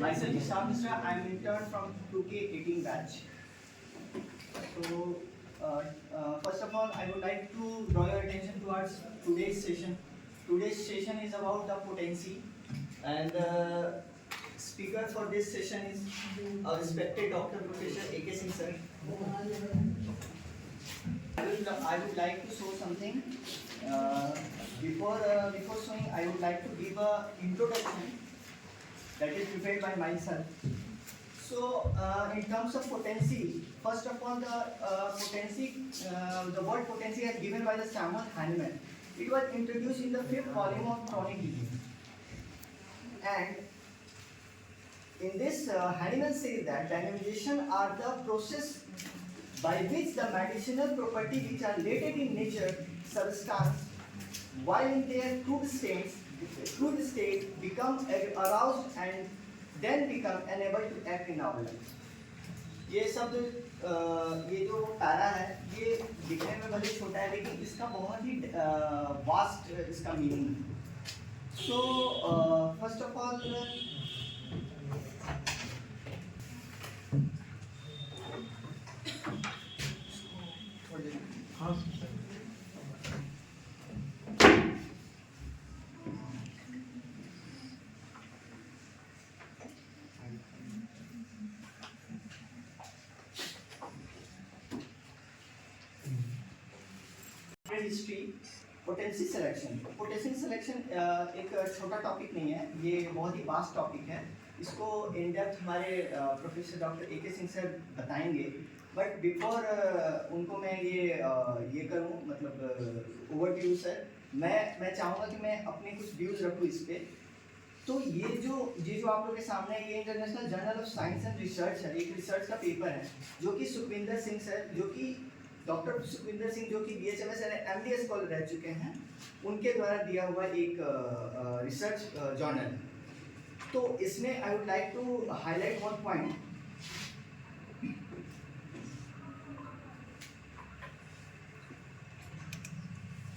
Myself is Shah Mishra. I am intern from 2K18 batch. So, first of all, I would like to draw your attention towards today's session. Today's session is about the potency, and the speaker for this session is our respected Dr. Professor A.K. Singh sir. I would like to show something. Before showing, I would like to give a introduction that is prepared by myself. So, in terms of potency, first of all, the word potency is given by the Samuel Hahnemann. It was introduced in the 5th volume of Chronic Disease. And in this, Hahnemann says that dynamization are the process by which the medicinal properties which are latent in nature substance, while in their crude state become aroused and then become unable to act in our life. ये शब्द ये जो para है ये दिखने में भले छोटा है लेकिन इसका बहुत ही वास्ट इसका मीनिंग है. So first of all history. Potency selection एक छोटा टॉपिक नहीं है, ये बहुत ही वास्ट टॉपिक है. इसको इन डेप्थ हमारे professor doctor A K. Singh sir बताएंगे. बट बिफोर उनको मैं ये करूं मतलब ओवरव्यू सर, मैं चाहूँगा कि मैं अपने कुछ व्यूज़ रखूँ इस पर. तो ये जो आप लोगों के सामने है ये international journal of science and research है. एक रिसर्च का पेपर है जो कि सुखविंदर सिंह सर, जो कि डॉक्टर सुखविंदर सिंह जो कि BHMS एंड MDS स्कॉलर रह चुके हैं, उनके द्वारा दिया हुआ एक रिसर्च जर्नल. तो इसमें I would like to highlight one point.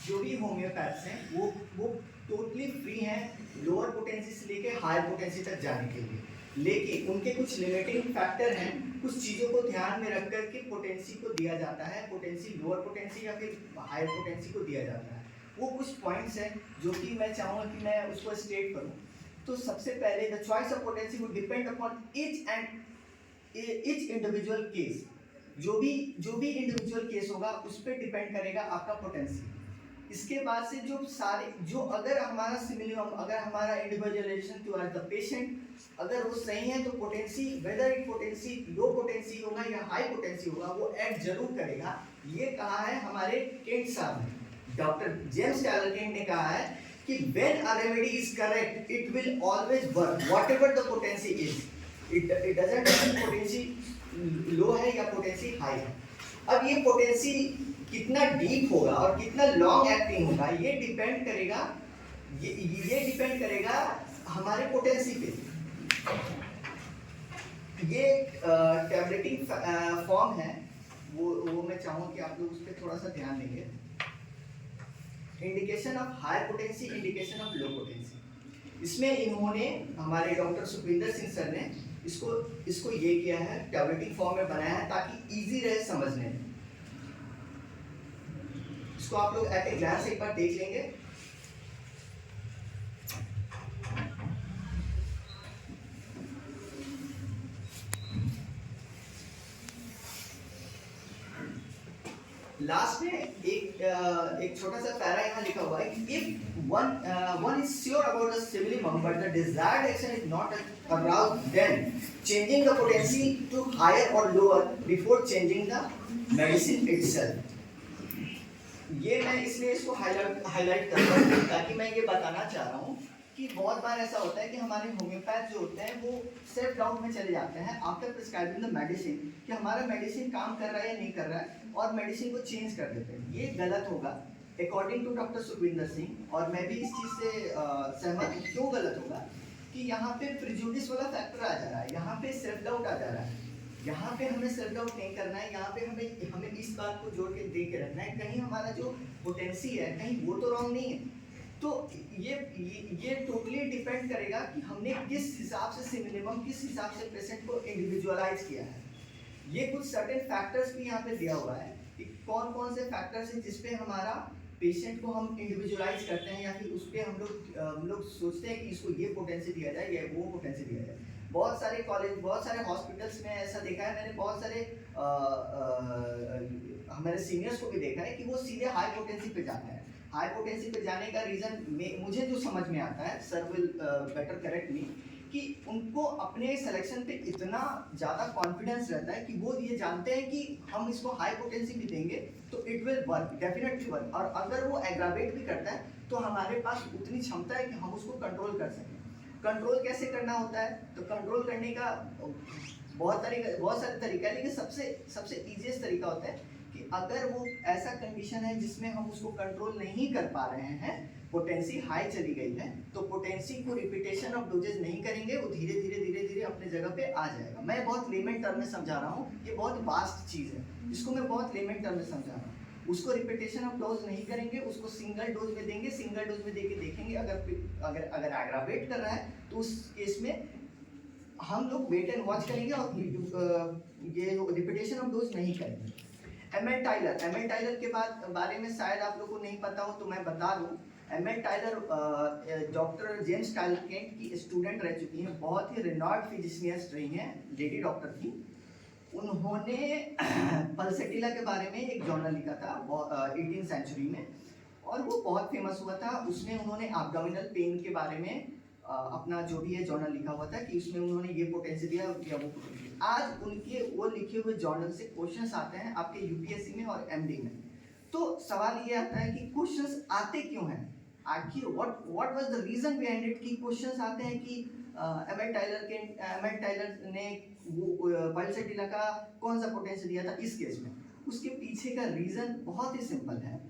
जो भी होम्योपैथ्स हैं वो टोटली फ्री हैं लोअर पोटेंसी से लेके हायर पोटेंसी तक जाने के लिए, लेकिन उनके कुछ लिमिटिंग फैक्टर हैं. कुछ चीज़ों को ध्यान में रख कर के पोटेंसी को दिया जाता है, पोटेंसी लोअर पोटेंसी या फिर हायर पोटेंसी को दिया जाता है. वो कुछ पॉइंट्स हैं जो कि मैं चाहूँगा कि मैं उसको स्टेट करूँ. तो सबसे पहले the choice of potency would depend upon each individual case. जो भी इंडिविजुअल केस होगा उस पर डिपेंड करेगा आपका पोटेंसी. इसके बाद से अगर हमारा सिमिलियम, अगर हमारा इंडिविजुअलाइजेशन टुवर्ड द पेशेंट अगर वो सही है तो potency, whether it potency low potency होगा या हाई पोटेंसी होगा, वो एक्ट जरूर करेगा. ये कहा है हमारे केंट साहब ने, डॉक्टर जेम्स टैलर केंट ने कहा है कि when a remedy is correct it will always work whatever the potency is. It doesn't matter potency low है या पोटेंसी हाई है. अब ये पोटेंसी कितना डीप होगा और कितना लॉन्ग एक्टिंग होगा ये डिपेंड करेगा हमारे पोटेंसी पे. ये टैबलेटिंग फॉर्म है, वो मैं चाहूँगा कि आप लोग उस पर थोड़ा सा ध्यान देंगे. Indication of higher potency, indication of low potency. इसमें इन्होंने हमारे डॉक्टर सुखविंदर सिंह सर ने इसको ये किया है, टैबलेटिंग फॉर्म में बनाया है ताकि इजी रहे समझने में. इसको आप लोग एट ए ग्लांस एक बार देख लेंगे. लास्ट में एक छोटा सा पैरा यहाँ लिखा हुआ है कि if one is sure about the similimum but the desired action is not aroused then changing the potency to higher और lower before changing the medicine itself. ये मैं इसलिए इसको हाईलाइट कर रहा हूँ ताकि मैं ये बताना चाह रहा हूँ कि बहुत बार ऐसा होता है कि हमारे होम्योपैथ जो होते हैं वो सेल्फ डाउट में चले जाते हैं आफ्टर प्रिस्क्राइबिंग द मेडिसिन कि हमारा मेडिसिन काम कर रहा है या नहीं कर रहा है, और मेडिसिन को चेंज कर देते हैं. ये गलत होगा according to doctor Sukhwinder Singh, और मैं भी इस चीज़ से सहमत हूँ. क्यों गलत होगा कि यहाँ पे प्रिजुडिस वाला फैक्टर आ जा रहा है, यहाँ पे सेल्फ डाउट आ जा रहा है. यहाँ पे हमें सेल्फ डाउट नहीं करना है, यहाँ पे हमें इस बात को जोड़ के दे के रखना है कहीं हमारा जो पोटेंसी है कहीं वो तो रॉन्ग नहीं है. तो ये टोटली डिपेंड करेगा कि हमने किस हिसाब से सिमिनिमम, किस हिसाब से पेशेंट को इंडिविजुअलाइज किया है। ये कुछ सर्टेन फैक्टर्स भी यहाँ पे दिया हुआ है कि कौन कौन से फैक्टर्स हैं जिसपे हमारा पेशेंट को हम इंडिविजुअलाइज करते हैं, या फिर उस पर हम लोग सोचते हैं कि इसको ये पोटेंशियल दिया जाए या वो पोटेंशियल दिया जाए। बहुत सारे कॉलेज, बहुत सारे हॉस्पिटल्स में ऐसा देखा है मैंने, बहुत सारे हमारे सीनियर्स को भी देखा है कि वो सीधे हाई पोटेंसी पे जाते हैं। हाई पोटेंसी पे जाने का रीज़न मुझे जो समझ में आता है, सर विल बेटर करेक्ट मी, कि उनको अपने सिलेक्शन पे इतना ज़्यादा कॉन्फिडेंस रहता है कि वो ये जानते हैं कि हम इसको हाई पोटेंसी भी देंगे तो it will work, definitely work, और अगर वो एग्रावेट भी करता है तो हमारे पास उतनी क्षमता है कि हम उसको कंट्रोल कर सकें। कंट्रोल कैसे करना होता है, तो कंट्रोल करने का बहुत सारे तरीका है, लेकिन सबसे ईजीएस्ट तरीका होता है कि अगर वो ऐसा कंडीशन है जिसमें हम उसको कंट्रोल नहीं कर पा रहे हैं, पोटेंसी हाई चली गई है, तो पोटेंसी को रिपीटेशन ऑफ डोजेज नहीं करेंगे, वो धीरे धीरे अपने जगह पे आ जाएगा। मैं बहुत लेमन टर्म में समझा रहा हूँ, ये बहुत वास्ट चीज़ है, इसको मैं बहुत लेमन टर्म में समझा रहा हूँ। उसको रिपीटेशन ऑफ डोज नहीं करेंगे, उसको सिंगल डोज में देंगे, सिंगल डोज में देके देखेंगे अगर एग्रावेट कर रहा है तो उस केस में हम लोग वेट एंड वॉच करेंगे और ये रिपीटेशन ऑफ डोज नहीं करेंगे। एमएल टाइलर के बारे में शायद आप लोगों को नहीं पता हो तो मैं बता दूं। M L Tyler doctor James Tyler Kent की स्टूडेंट रह चुकी हैं, बहुत ही रिनॉर्ड फिजिशियनिस्ट रही हैं, लेडी डॉक्टर थी। उन्होंने पल्सेटिला के बारे में एक जर्नल लिखा था 18th सेंचुरी में, और वो बहुत फेमस हुआ था। उसमें उन्होंने एब्डोमिनल पेन के बारे में अपना जो भी है जर्नल लिखा हुआ था कि उसमें उन्होंने ये पोटेंशियल दिया या वो पोटेंशियल। आज उनके वो लिखे हुए जर्नल से क्वेश्चंस आते हैं आपके यूपीएससी में और एमडी में। तो सवाल ये आता है कि क्वेश्चंस आते क्यों हैं, आखिर what was the reason behind it कि क्वेश्चंस आते हैं कि एमएल टाइलर ने वो पल्सेटिला का कौन सा पोटेंशियल दिया था इस केस में। उसके पीछे का रीजन बहुत ही सिंपल है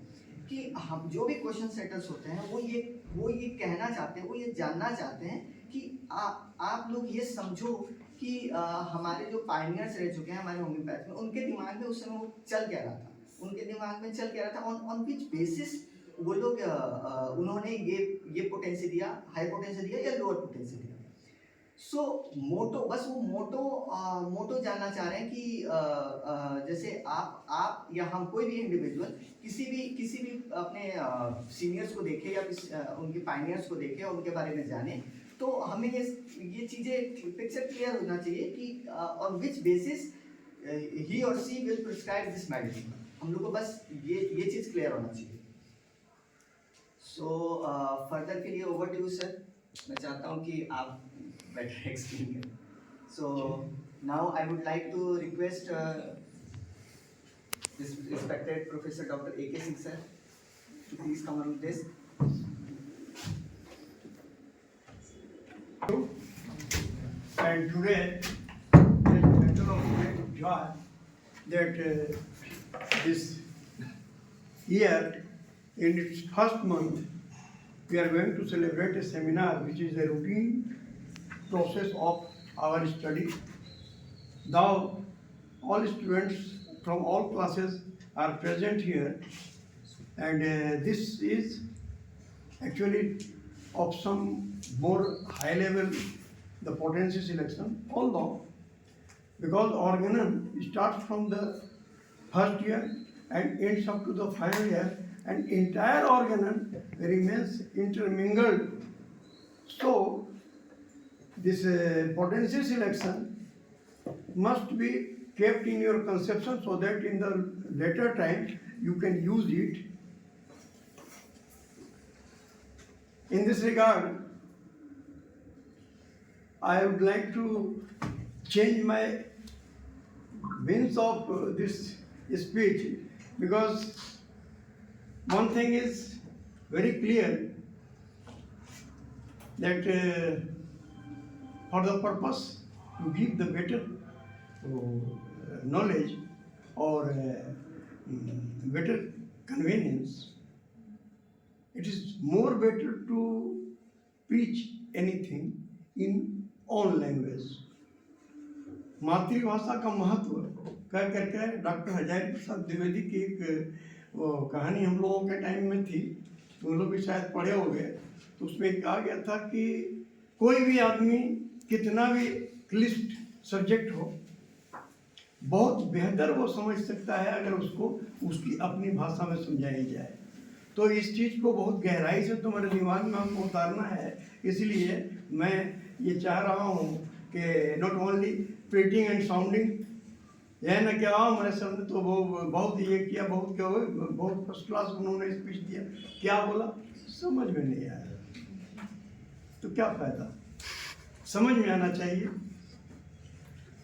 कि हम जो भी क्वेश्चन सेटर्स होते हैं वो ये कहना चाहते हैं, वो ये जानना चाहते हैं कि आप लोग ये समझो कि हमारे जो पायनियर्स रह चुके हैं हमारे होम्योपैथ में, उनके दिमाग में उस समय वो चल क्या रहा था, उनके दिमाग में चल क्या रहा था, ऑन विच बेसिस वो लोग उन्होंने ये पोटेंशियल दिया, हाई पोटेंशियल दिया या लोअर पोटेंशियल दिया। सो मोटो, बस वो मोटो जानना चाह रहे हैं कि जैसे आप या हम कोई भी इंडिविजुअल किसी भी अपने सीनियर्स को देखे या उनके पायनियर्स को देखे और उनके बारे में जाने, तो हमें ये चीज़ें पिक्चर क्लियर होना चाहिए कि ऑन विच बेसिस ही और सी विल प्रिस्क्राइब दिस मेडिसिन। हम लोग को बस ये चीज़ क्लियर होना चाहिए। सो फर्दर के लिए ओवर टू यू सर। मैं चाहता हूँ कि आप better explain it. So now I would like to request this respected Professor Dr. A.K. Singh sir to please come on this. And today is a matter of great joy that this year in its first month we are going to celebrate a seminar which is a routine process of our study. Now all students from all classes are present here, and this is actually of some more high level the potency selection, although because organon starts from the first year and ends up to the final year, and entire organon remains intermingled. So this potency selection must be kept in your conception so that in the later time you can use it. In this regard, I would like to change my means of this speech, because one thing is very clear that for the purpose to give the better knowledge or better convenience, it is more better to preach anything in own language. मातृभाषा का महत्व कह करके doctor Hazari Prasad Dwivedi की एक कहानी हम लोगों के टाइम में थी, तुम लोग भी शायद पढ़े होंगे, तो उसमें कहा गया था कि कोई भी आदमी कितना भी क्लिष्ट सब्जेक्ट हो, बहुत बेहतर वो समझ सकता है अगर उसको उसकी अपनी भाषा में समझाई जाए। तो इस चीज़ को बहुत गहराई से तुम्हारे दिमाग में हमको उतारना है। इसलिए मैं ये चाह रहा हूँ कि not only printing and sounding, यह न क्या हमारे सामने तो वो बहुत ये किया, बहुत क्या हो, बहुत फर्स्ट क्लास उन्होंने स्पीच दिया, क्या बोला समझ में नहीं आया, तो क्या फायदा, समझ में आना चाहिए।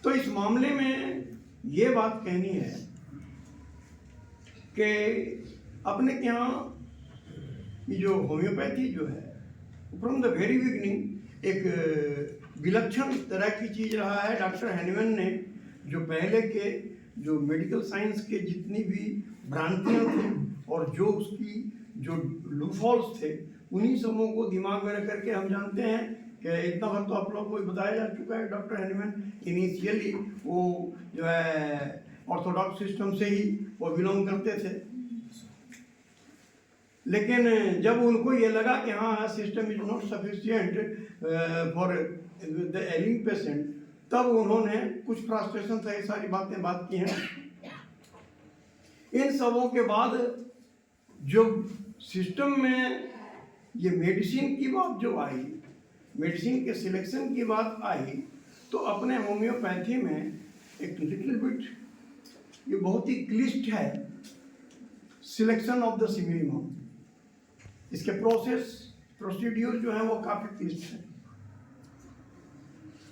तो इस मामले में ये बात कहनी है कि अपने के यहाँ ये जो होम्योपैथी जो है फ्रॉम द वेरी बिगिनिंग एक विलक्षण तरह की चीज़ रहा है। डॉक्टर हैनीमैन ने जो पहले के जो मेडिकल साइंस के जितनी भी भ्रांतियाँ थी और जो उसकी जो लूफॉल्स थे, उन्हीं सबों को दिमाग में रख करके हम जानते हैं कि इतना बार तो आप लोगों को बताया जा चुका है। डॉक्टर हैनीमैन इनिशियली वो जो है ऑर्थोडॉक्स सिस्टम से ही वो बिलोंग करते थे, लेकिन जब उनको ये लगा कि हाँ system is not sufficient for the ailing patient, तब उन्होंने कुछ फ्रस्ट्रेशन से ये सारी बात की हैं। इन सबों के बाद जो सिस्टम में ये मेडिसिन की बात जो आई, मेडिसिन के सिलेक्शन की बात आई, तो अपने होम्योपैथी में एक लिटिल बिट ये बहुत ही क्लिष्ट है सिलेक्शन ऑफ द सिमिलिमम। इसके प्रोसीड्यूर जो है वो काफ़ी क्लिष्ट है।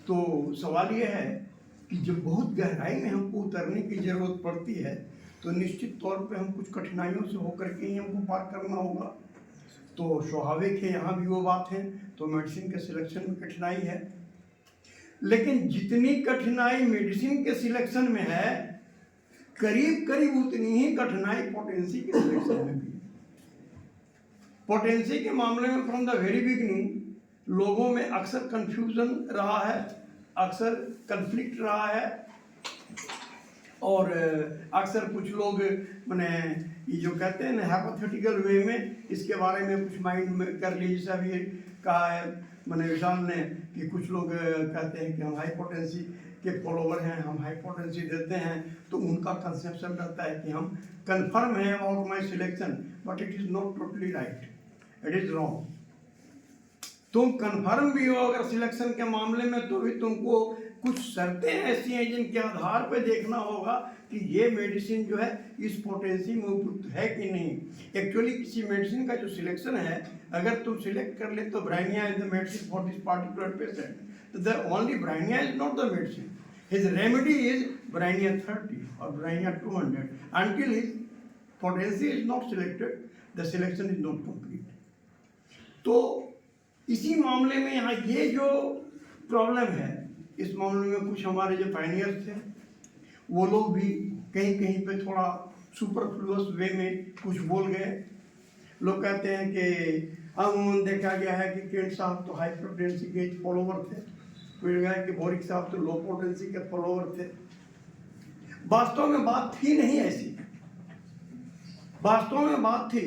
तो सवाल ये है कि जब बहुत गहराई में हमको उतरने की ज़रूरत पड़ती है तो निश्चित तौर पे हम कुछ कठिनाइयों से होकर के ही हमको पार करना होगा। तो स्वाभाविक है यहाँ भी वो बात है, तो मेडिसिन के सिलेक्शन में कठिनाई है, लेकिन जितनी कठिनाई मेडिसिन के सिलेक्शन में है करीब करीब उतनी ही कठिनाई पोटेंसी के सिलेक्शन में भी। पोटेंसी के मामले में फ्रॉम द वेरी बिगिनिंग लोगों में अक्सर कंफ्यूजन रहा है, अक्सर कन्फ्लिक्ट रहा है, और अक्सर कुछ लोग मैंने ये जो कहते हैं ना हाइपोथेटिकल वे में इसके बारे में कुछ माइंड में कर ली, जैसा भी कहा है मैंने विशाल ने कि कुछ लोग कहते हैं कि हम हाइपोटेंसी के फॉलोवर हैं, हम हाइपोटेंसी देते हैं, तो उनका कंसेप्शन रहता है कि हम कन्फर्म है about my selection, but it is not totally right, it is wrong. तुम कन्फर्म भी हो अगर सिलेक्शन के मामले में, तो भी तुमको कुछ शर्तें ऐसी हैं जिनके आधार पर देखना होगा कि ये मेडिसिन जो है इस पोटेंसी में उपयुक्त है कि नहीं। एक्चुअली किसी मेडिसिन का जो सिलेक्शन है, अगर तुम सिलेक्ट कर ले तो Bryonia is the medicine for this particular patient, तो the only Bryonia is not the medicine, his remedy is Bryonia 30 और Bryonia 200 until his potency is not selected, the selection is not complete। तो इसी मामले में यहाँ ये जो problem है, इस मामले में कुछ हमारे जो पायनियर्स थे वो लोग भी कहीं कहीं पे थोड़ा सुपरफ्लुअस वे में कुछ बोल गए। लोग कहते हैं कि अमूमन देखा गया है कि केंट साहब तो हाई पोटेंसी के फॉलोवर थे, कोई कहा कि बोरिक साहब तो लो पोटेंसी के फॉलोवर थे। वास्तव में बात थी नहीं ऐसी, वास्तव में बात थी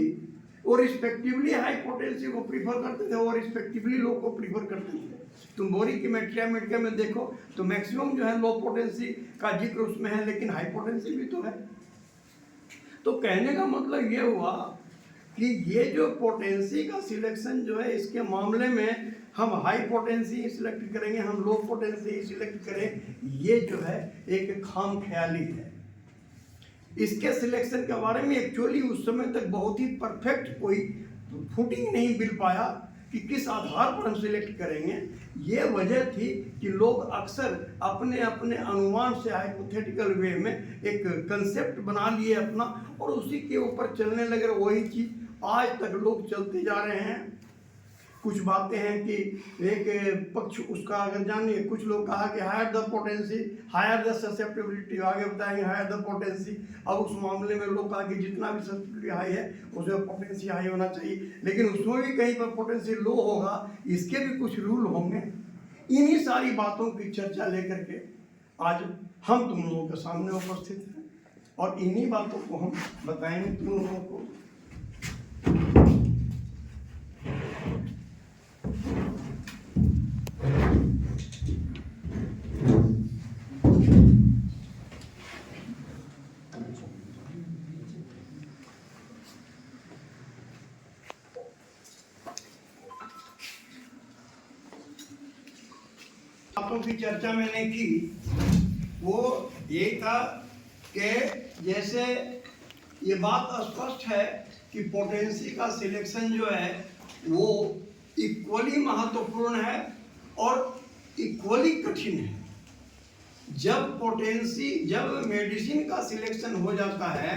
और रिस्पेक्टिवली हाई पोटेंसी को प्रीफर करते थे और रिस्पेक्टिवली लो को प्रीफर करते थे। तुम बोरिक की मेडिका में देखो तो मैक्सिमम जो है लो पोटेंसी का जिक्र उसमें है, लेकिन हाई पोटेंसी भी तो है। तो कहने का मतलब ये हुआ कि ये जो पोटेंसी का सिलेक्शन जो है, इसके मामले में हम हाई पोटेंसी सिलेक्ट करेंगे, हम लो पोटेंसी सिलेक्ट करें, ये जो है एक खाम ख्याली है। इसके सिलेक्शन के बारे में एक्चुअली उस समय तक बहुत ही परफेक्ट कोई फुटिंग नहीं मिल पाया कि किस आधार पर हम सिलेक्ट करेंगे। ये वजह थी कि लोग अक्सर अपने अपने अनुमान से हाइपोथेटिकल वे में एक कंसेप्ट बना लिए अपना और उसी के ऊपर चलने लगे। वही चीज़ आज तक लोग चलते जा रहे हैं। कुछ बातें हैं कि एक पक्ष उसका अगर जानिए, कुछ लोग कहा कि higher the potency higher the susceptibility, आगे बताएंगे हायर द पोटेंसी। अब उस मामले में लोग कहा कि जितना भी ससेप्टेबिलिटी हाई है उसमें पोटेंसी हाई होना चाहिए, लेकिन उसमें भी कहीं पर पोटेंसी लो होगा, इसके भी कुछ रूल होंगे। इन्हीं सारी बातों की चर्चा लेकर के आज हम तुम लोगों के सामने उपस्थित हैं और इन्हीं बातों को हम बताएंगे तुम लोगों को। बातों की चर्चा मैंने की वो ये था कि जैसे ये बात स्पष्ट है कि पोटेंसी का सिलेक्शन जो है वो इक्वली महत्वपूर्ण है और इक्वली कठिन है। जब मेडिसिन का सिलेक्शन हो जाता है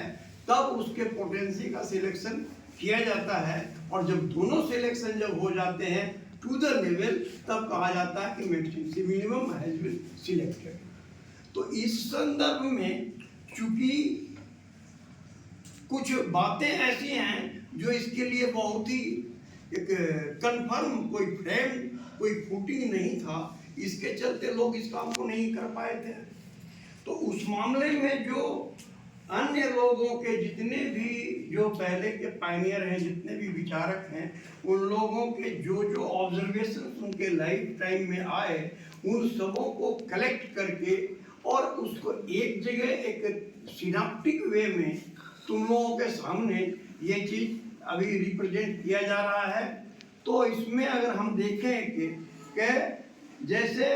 तब उसके पोटेंसी का सिलेक्शन किया जाता है, और जब दोनों सिलेक्शन जब हो जाते हैं टू द लेवल, तब कहा जाता है कि medicine minimum has been selected. तो इस संदर्भ में चूंकि कुछ बातें ऐसी हैं जो इसके लिए बहुत ही एक कंफर्म कोई फ्रेम कोई फूटिंग नहीं था, इसके चलते लोग इस काम को नहीं कर पाए थे। तो उस मामले में जो अन्य लोगों के जितने भी जो पहले के पायनियर हैं, जितने भी विचारक हैं, उन लोगों के जो जो ऑब्जर्वेशन उनके लाइफ टाइम में आए, उन सबों को कलेक्ट करके और उसको एक जगह एक सिनाप्टिक वे में तुम लोगों के सामने ये चीज अभी रिप्रेजेंट किया जा रहा है। तो इसमें अगर हम देखें कि जैसे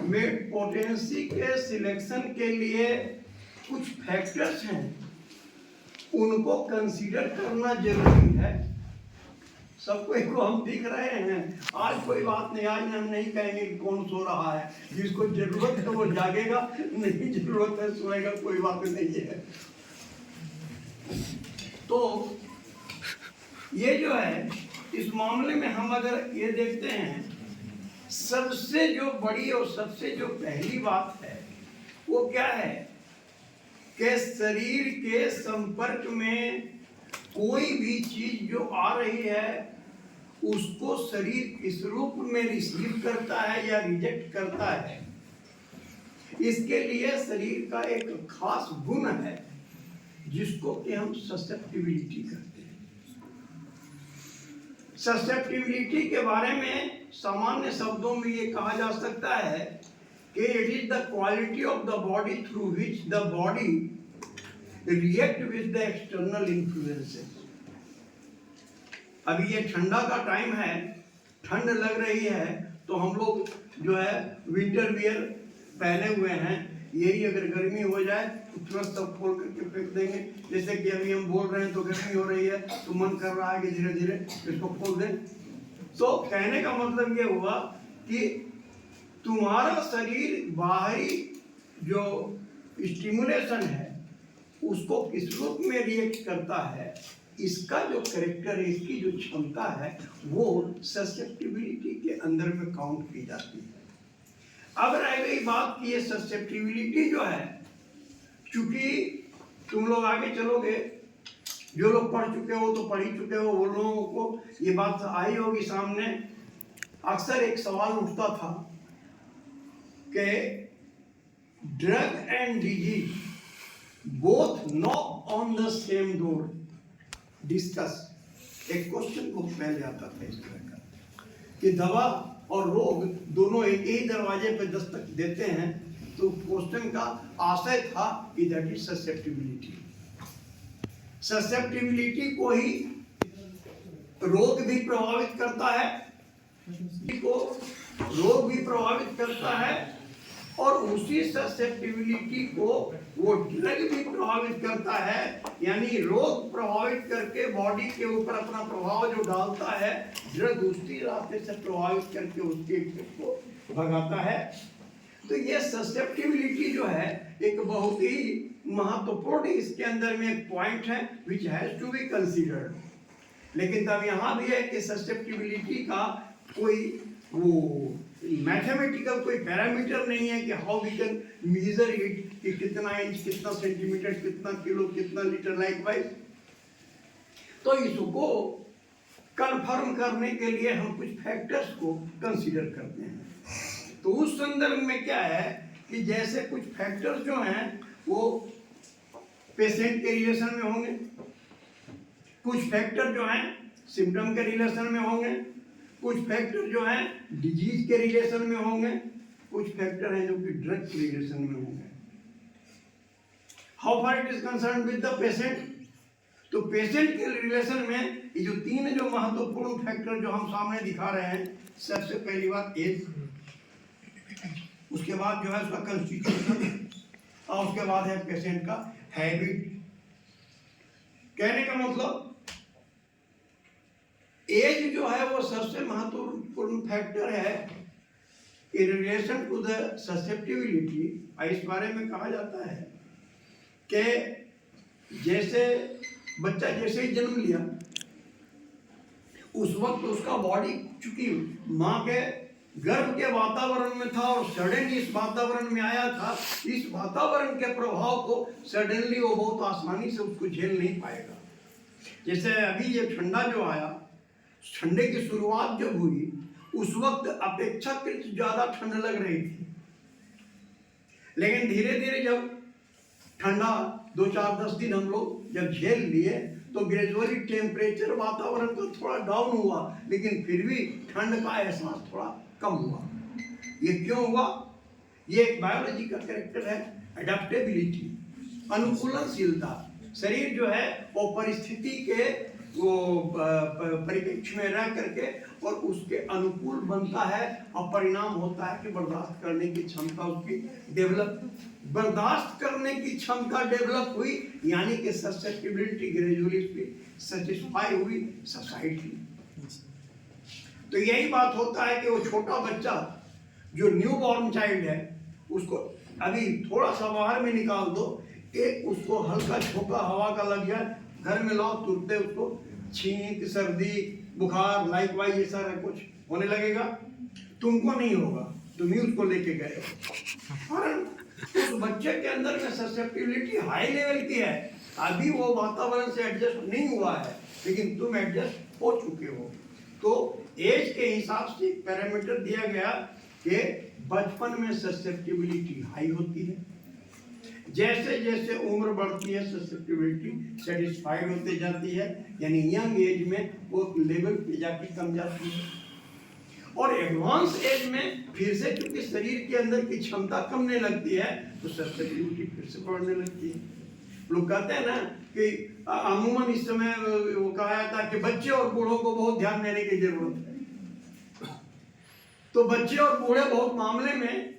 में पोटेंसी के सिलेक्शन के लिए कुछ फैक्टर्स हैं, उनको कंसीडर करना जरूरी है। सबको को हम दिख रहे हैं, आज कोई बात नहीं, आज हम नहीं कहेंगे कि कौन सो रहा है, जिसको जरूरत है वो जागेगा, नहीं जरूरत है सोएगा, कोई बात नहीं है। तो ये जो है इस मामले में हम अगर ये देखते हैं, सबसे जो बड़ी और सबसे जो पहली बात है वो क्या है कि शरीर के संपर्क में कोई भी चीज जो आ रही है उसको शरीर किस रूप में रिसीव करता है या रिजेक्ट करता है, इसके लिए शरीर का एक खास गुण है जिसको कि हम ससेप्टिबिलिटी कहते हैं। ससेप्टिबिलिटी के बारे में सामान्य शब्दों में ये कहा जा सकता है कि it is the quality of the body through which the body react with the external influences. अभी ये ठंडा का टाइम है, ठंड लग रही है, तो हम लोग जो है विंटर वियर पहने हुए हैं। यही अगर गर्मी हो जाए तो तुरंत सब खोल करके फेंक देंगे। जैसे कि अभी हम बोल रहे हैं तो गर्मी हो रही है तो मन कर रहा है कि धीरे धीरे इसको खोल दें। तो कहने का मतलब ये हुआ कि तुम्हारा शरीर बाहरी जो स्टिमुलेशन है उसको किस रूप में रिएक्ट करता है, इसका जो कैरेक्टर है, इसकी जो क्षमता है, वो ससेप्टिबिलिटी के अंदर में काउंट की जाती है। अब रह गई बात कि ये ससेप्टिबिलिटी जो है, चूंकि तुम लोग आगे चलोगे, जो लोग पढ़ चुके हो तो पढ़ ही चुके हो, वो लोगों को ये बात आई होगी सामने। अक्सर एक सवाल उठता था कि drug and disease both knock on the same door, discuss. एक क्वेश्चन को पहले आता था इस तरह का कि दवा और रोग दोनों एक ही दरवाजे पे दस्तक देते हैं। तो क्वेश्चन का आशय था कि दैट इज ससेप्टिबिलिटी। ससेप्टिबिलिटी को ही रोग भी प्रभावित करता है, रोग भी प्रभावित करता है, और उसी ससेप्टिबिलिटी को वो ड्रग भी प्रभावित करता है। यानी रोग प्रभावित करके बॉडी के ऊपर अपना प्रभाव जो डालता है, ड्रग उसी रास्ते से प्रभावित करके उसके इफेक्ट को भगाता है। तो ये ससेप्टिबिलिटी जो है एक बहुत ही महत्वपूर्ण इसके अंदर में एक पॉइंट है which has to be considered. लेकिन तब यहाँ भी है कि ससेप्टिबिलिटी का कोई वो मैथमेटिकल कोई पैरामीटर नहीं है कि how we can measure it, कि कितना इंच, कितना सेंटीमीटर, कितना किलो, कितना लीटर, लाइक वाइज। तो इसको कंफर्म करने के लिए हम कुछ फैक्टर्स को कंसीडर करते हैं। तो उस संदर्भ में क्या है कि जैसे कुछ फैक्टर्स जो हैं वो पेशेंट के रिलेशन में होंगे, कुछ फैक्टर जो हैं सिम्टम के रिलेशन में होंगे, कुछ फैक्टर जो हैं डिजीज के रिलेशन में होंगे, कुछ फैक्टर हैं जो कि ड्रग के रिलेशन में होंगे। How far it is concern with the patient, तो पेशेंट के रिलेशन में ये जो तीन जो महत्वपूर्ण फैक्टर जो हम सामने दिखा रहे हैं, सबसे पहली बात एज, उसके बाद जो है उसका कॉन्स्टिट्यूशन, और उसके बाद है पेशेंट का हैबिट। कहने का मतलब एज जो है वो सबसे महत्वपूर्ण फैक्टर है in relation to the susceptibility. इस बारे में कहा जाता है कि जैसे बच्चा जैसे ही जन्म लिया उस वक्त उसका बॉडी चूंकि माँ के गर्भ के वातावरण में था और सडन इस वातावरण में आया था, इस वातावरण के प्रभाव को सडनली वो बहुत आसानी से उसको झेल नहीं पाएगा। जैसे अभी ये ठंडा जो आया, ठंडे की शुरुआत जब हुई उस वक्त अपेक्षाकृत ज्यादा ठंड लग रही थी, लेकिन धीरे धीरे जब ठंडा 2-4-10 दिन हम लोग जब झेल लिए तो ग्रेजुअली टेम्परेचर वातावरण का थोड़ा डाउन हुआ, लेकिन फिर भी ठंड का एहसास थोड़ा कम हुआ। ये क्यों हुआ? ये एक बायोलॉजी का कैरेक्टर है, अडेप्टेबिलिटी, अनुकूलनशीलता। शरीर जो है वो परिस्थिति के वो परिप्रेक्ष्य में रह करके और उसके अनुकूल बनता है, और परिणाम होता है कि बर्दाश्त करने की क्षमता उसकी बर्दाश्त करने की क्षमता डेवलप हुई, यानी कि ससेप्टिबिलिटी ग्रेजुअली सेटिस्फाई हुई सोसाइटी। तो यही बात होता है कि वो छोटा बच्चा जो न्यू बॉर्न चाइल्ड है उसको अभी थोड़ा सा बाहर में निकाल दो, एक उसको हल्का छोटा हवा का लग जाए, घर में लाओ, तुरंत उसको छींक, सर्दी, बुखार, लाइक वाइज ये सारा कुछ होने लगेगा। तुमको नहीं होगा, तुम ही उसको लेके गए हो। कारण उस बच्चे के अंदर में ससेप्टिबिलिटी हाई लेवल की है, अभी वो वातावरण से एडजस्ट नहीं हुआ है, लेकिन तुम एडजस्ट हो चुके हो। तो एज के हिसाब से पैरामीटर दिया गया कि बचपन में ससेप्टिबिलिटी हाई होती है, जैसे जैसे उम्र बढ़ती है ससेप्टिबिलिटी सेटिस्फाइड होते जाती है, यानी यंग एज में वो लेवल पे जाके कम जाती है, और एडवांस एज में फिर से क्योंकि शरीर के अंदर की क्षमता कमने लगती है तो ससेप्टिबिलिटी फिर से बढ़ने लगती है। लोग कहते हैं ना कि अमूमन इस समय वो कहा जाता है कि बच्चे और बूढ़ों को बहुत ध्यान देने की जरूरत है। तो बच्चे और बूढ़े बहुत मामले में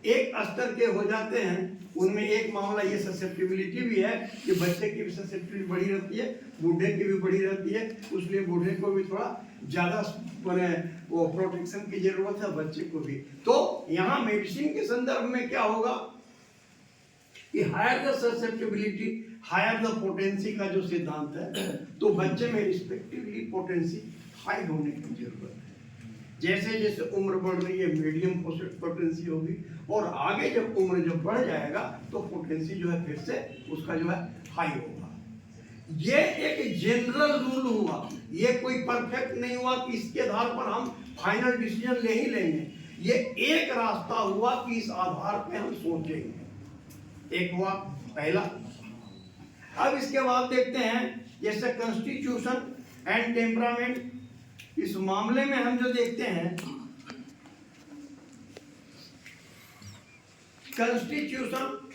एक स्तर के हो जाते हैं। उनमें एक मामला ये ससेप्टिबिलिटी भी है कि बच्चे की भी ससेप्टिबिलिटी बढ़ी रहती है, बूढ़े की भी बढ़ी रहती है, इसलिए बूढ़े को भी थोड़ा ज्यादा वो प्रोटेक्शन की जरूरत है, बच्चे को भी। तो यहाँ मेडिसिन के संदर्भ में क्या होगा कि higher the susceptibility higher the potency का जो सिद्धांत है, तो बच्चे में रिस्पेक्टिवली पोटेंसी हाई होने की जरूरत है। जैसे जैसे उम्र बढ़ रही है मीडियम पोटेंसी होगी, और आगे जब उम्र जब बढ़ जाएगा तो पोटेंसी जो है फिर से उसका जो है हाई होगा। ये एक जनरल रूल हुआ, ये कोई परफेक्ट नहीं हुआ कि इसके आधार पर हम फाइनल डिसीजन ले ही लेंगे। ये एक रास्ता हुआ कि इस आधार पे हम सोचेंगे। एक हुआ पहला। अब इसके बाद देखते हैं जैसे कॉन्स्टिट्यूशन एंड टेम्परामेंट। इस मामले में हम जो देखते हैं कॉन्स्टिट्यूशन,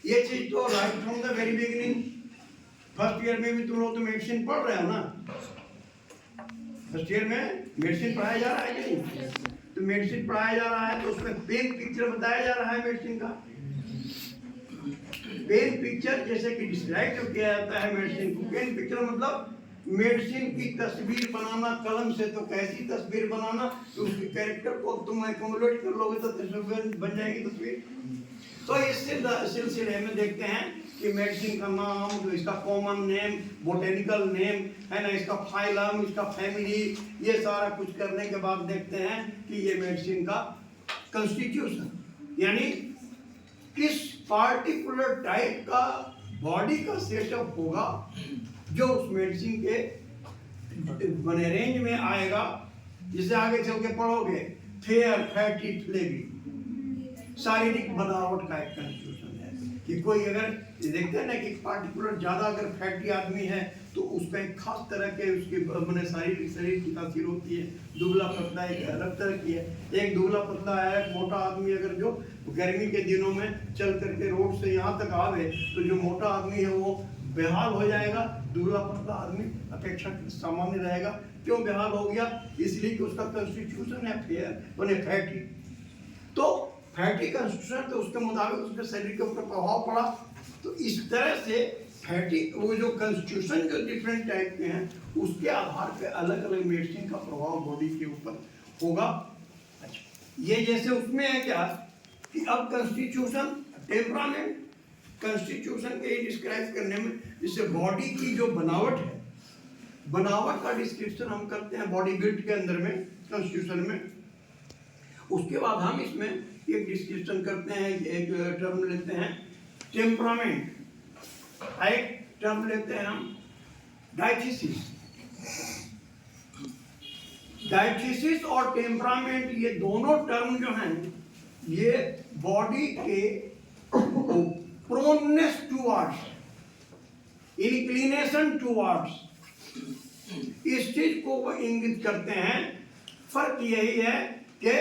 ये चीज तो right from the very beginning, first year में भी तुम लोग तो मेडिसिन पढ़ रहे हो ना, फर्स्ट ईयर में मेडिसिन पढ़ाया जा रहा है कि नहीं? तो मेडिसिन पढ़ाया जा रहा है तो उसमें पेन पिक्चर बताया जा रहा है मेडिसिन का। पेन पिक्चर जैसे कि डिस्क्राइब जो किया जाता है मेडिसिन को, पेन पिक्चर मतलब मेडिसिन की तस्वीर बनाना कलम से, तो कैसी तस्वीर बनाना कि उसके कैरेक्टर को तुम एक्यूमुलेट कर लोगे तो तस्वीर बन जाएगी तस्वीर। तो इस सिलसिले में देखते हैं कि मेडिसिन का नाम, जो इसका कॉमन नेम, बोटेनिकल नेम है ना, इसका फाइलम, इसका फैमिली, ये सारा कुछ करने के बाद देखते हैं कि ये मेडिसिन का कॉन्स्टिट्यूशन, यानी किस पार्टिकुलर टाइप का बॉडी का सेटअप होगा जो उस मेडिसिन के बने रेंज में आएगा। जिसे आगे चल के पढ़ोगे, फेयर फैटी फ्लेवी, शारीरिक बनावट का एक कॉन्स्टिट्यूशन है कि कोई अगर देखते हैं ना कि पार्टिकुलर ज्यादा अगर फैटी आदमी है तो उसका एक खास तरह के उसके मैंने शारीरिक शरीर की तासीर होती है। दुबला पतला एक अलग तरह की है, एक दुबला पतला है, एक मोटा आदमी अगर जो गर्मी के दिनों में चल करके रोड से यहाँ तक आवे तो जो मोटा आदमी है वो बेहाल हो जाएगा, दूल्हा पतला आदमी अपेक्षाकृत सामान्य रहेगा। क्यों बेहाल हो गया? इसलिए कि उसका कंस्टिट्यूशन है फेयर बने फैटी। तो फैटी कंस्टिट्यूशन, तो उसके मुताबिक उसके शरीर के ऊपर प्रभाव पड़ा। तो इस तरह से फैटी वो जो कंस्टिट्यूशन जो डिफरेंट टाइप के हैं उसके आधार पे अलग अलग मेडिसिन का प्रभाव बॉडी के ऊपर होगा। अच्छा, ये जैसे उसमें है क्या कि अब कंस्टिट्यूशन टेम्परामेंट, कंस्टिट्यूशन के डिस्क्राइब करने में जैसे बॉडी की जो बनावट है, बनावट का डिस्क्रिप्शन हम करते हैं बॉडी बिल्ड के अंदर में कंस्टिट्यूशन में। उसके बाद हम इसमें एक डिस्क्रिप्शन करते हैं, एक टर्म लेते हैं टेम्परामेंट, एक टर्म लेते हैं हम डायथिसिस। डायथिसिस और टेम्परामेंट ये दोनों टर्म जो हैं ये बॉडी के प्रोनेस टूवर्ड्स, इंक्लिनेशन टूवर्ड्स, इस चीज को वो इंगित करते हैं। फर्क यही है कि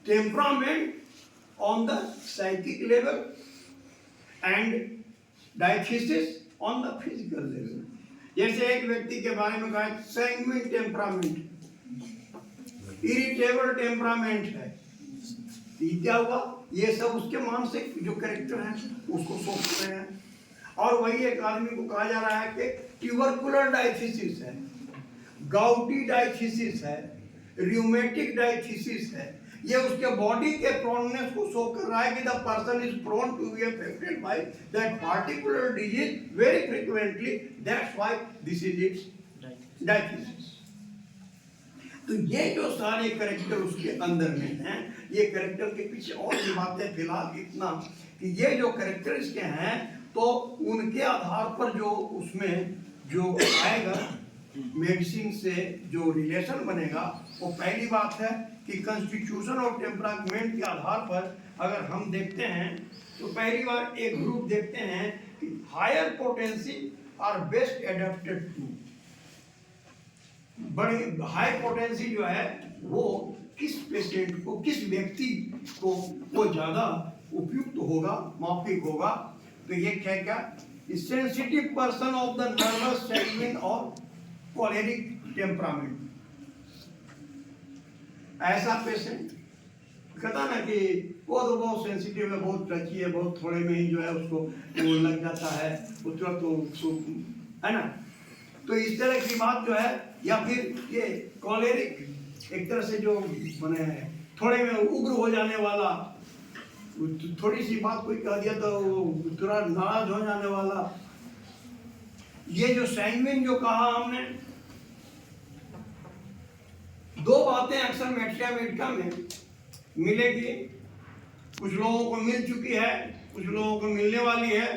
temperament on the psychic level and diathesis on the physical level. जैसे एक व्यक्ति के बारे में कहा सैंग्विन टेम्परामेंट, इरिटेबल टेम्परामेंट है, क्या हुआ? ये सब उसके मानसिक जो कैरेक्टर है उसको सोच रहे हैं। और वही एक आदमी को कहा जा रहा है कि ट्यूबरकुलर डायथिसिस है, गाउटी डायथिसिस है, रियूमेटिक डायथिसिस है। ये उसके बॉडी के प्रोननेस को शो कर रहा है कि the person is prone to be affected by that particular disease very frequently, that's why this is its diathesis. तो ये जो सारे कैरेक्टर उसके अंदर में हैं, ये कैरेक्टर के पीछे और भी बातें, फिलहाल इतना कि ये जो कैरेक्टर इसके हैं तो उनके आधार पर जो उसमें जो आएगा मेडिसिन से जो रिलेशन बनेगा, वो पहली बात है कि कंस्टिट्यूशन और टेम्परामेंट के आधार पर अगर हम देखते हैं तो पहली बार एक ग्रुप देखते हैं कि higher potency are best adapted to, बड़े हाई पोटेंसी जो है वो किस पेशेंट को, किस व्यक्ति को वो ज्यादा उपयुक्त होगा, माफिक होगा। तो ये क्या sensitive person of the nervous sanguine और कॉलेरिक टेम्परामेंट, ऐसा पेशेंट कहता ना कि वो तो बहुत सेंसिटिव है, बहुत टची है, बहुत थोड़े में ही जो है उसको वो लग जाता है, वो तुरंत तो है ना। तो इस तरह की बात जो है, या फिर ये कॉलेरिक एक तरह से जो माने थोड़े में उग्र हो जाने वाला, थोड़ी सी बात कोई कह दिया तो तुरंत नाराज हो जाने वाला। ये जो सैंग्विन जो कहा हमने, दो बातें अक्सर मैट्रिया मेडिका में मिलेगी, कुछ लोगों को मिल चुकी है, कुछ लोगों को मिलने वाली है।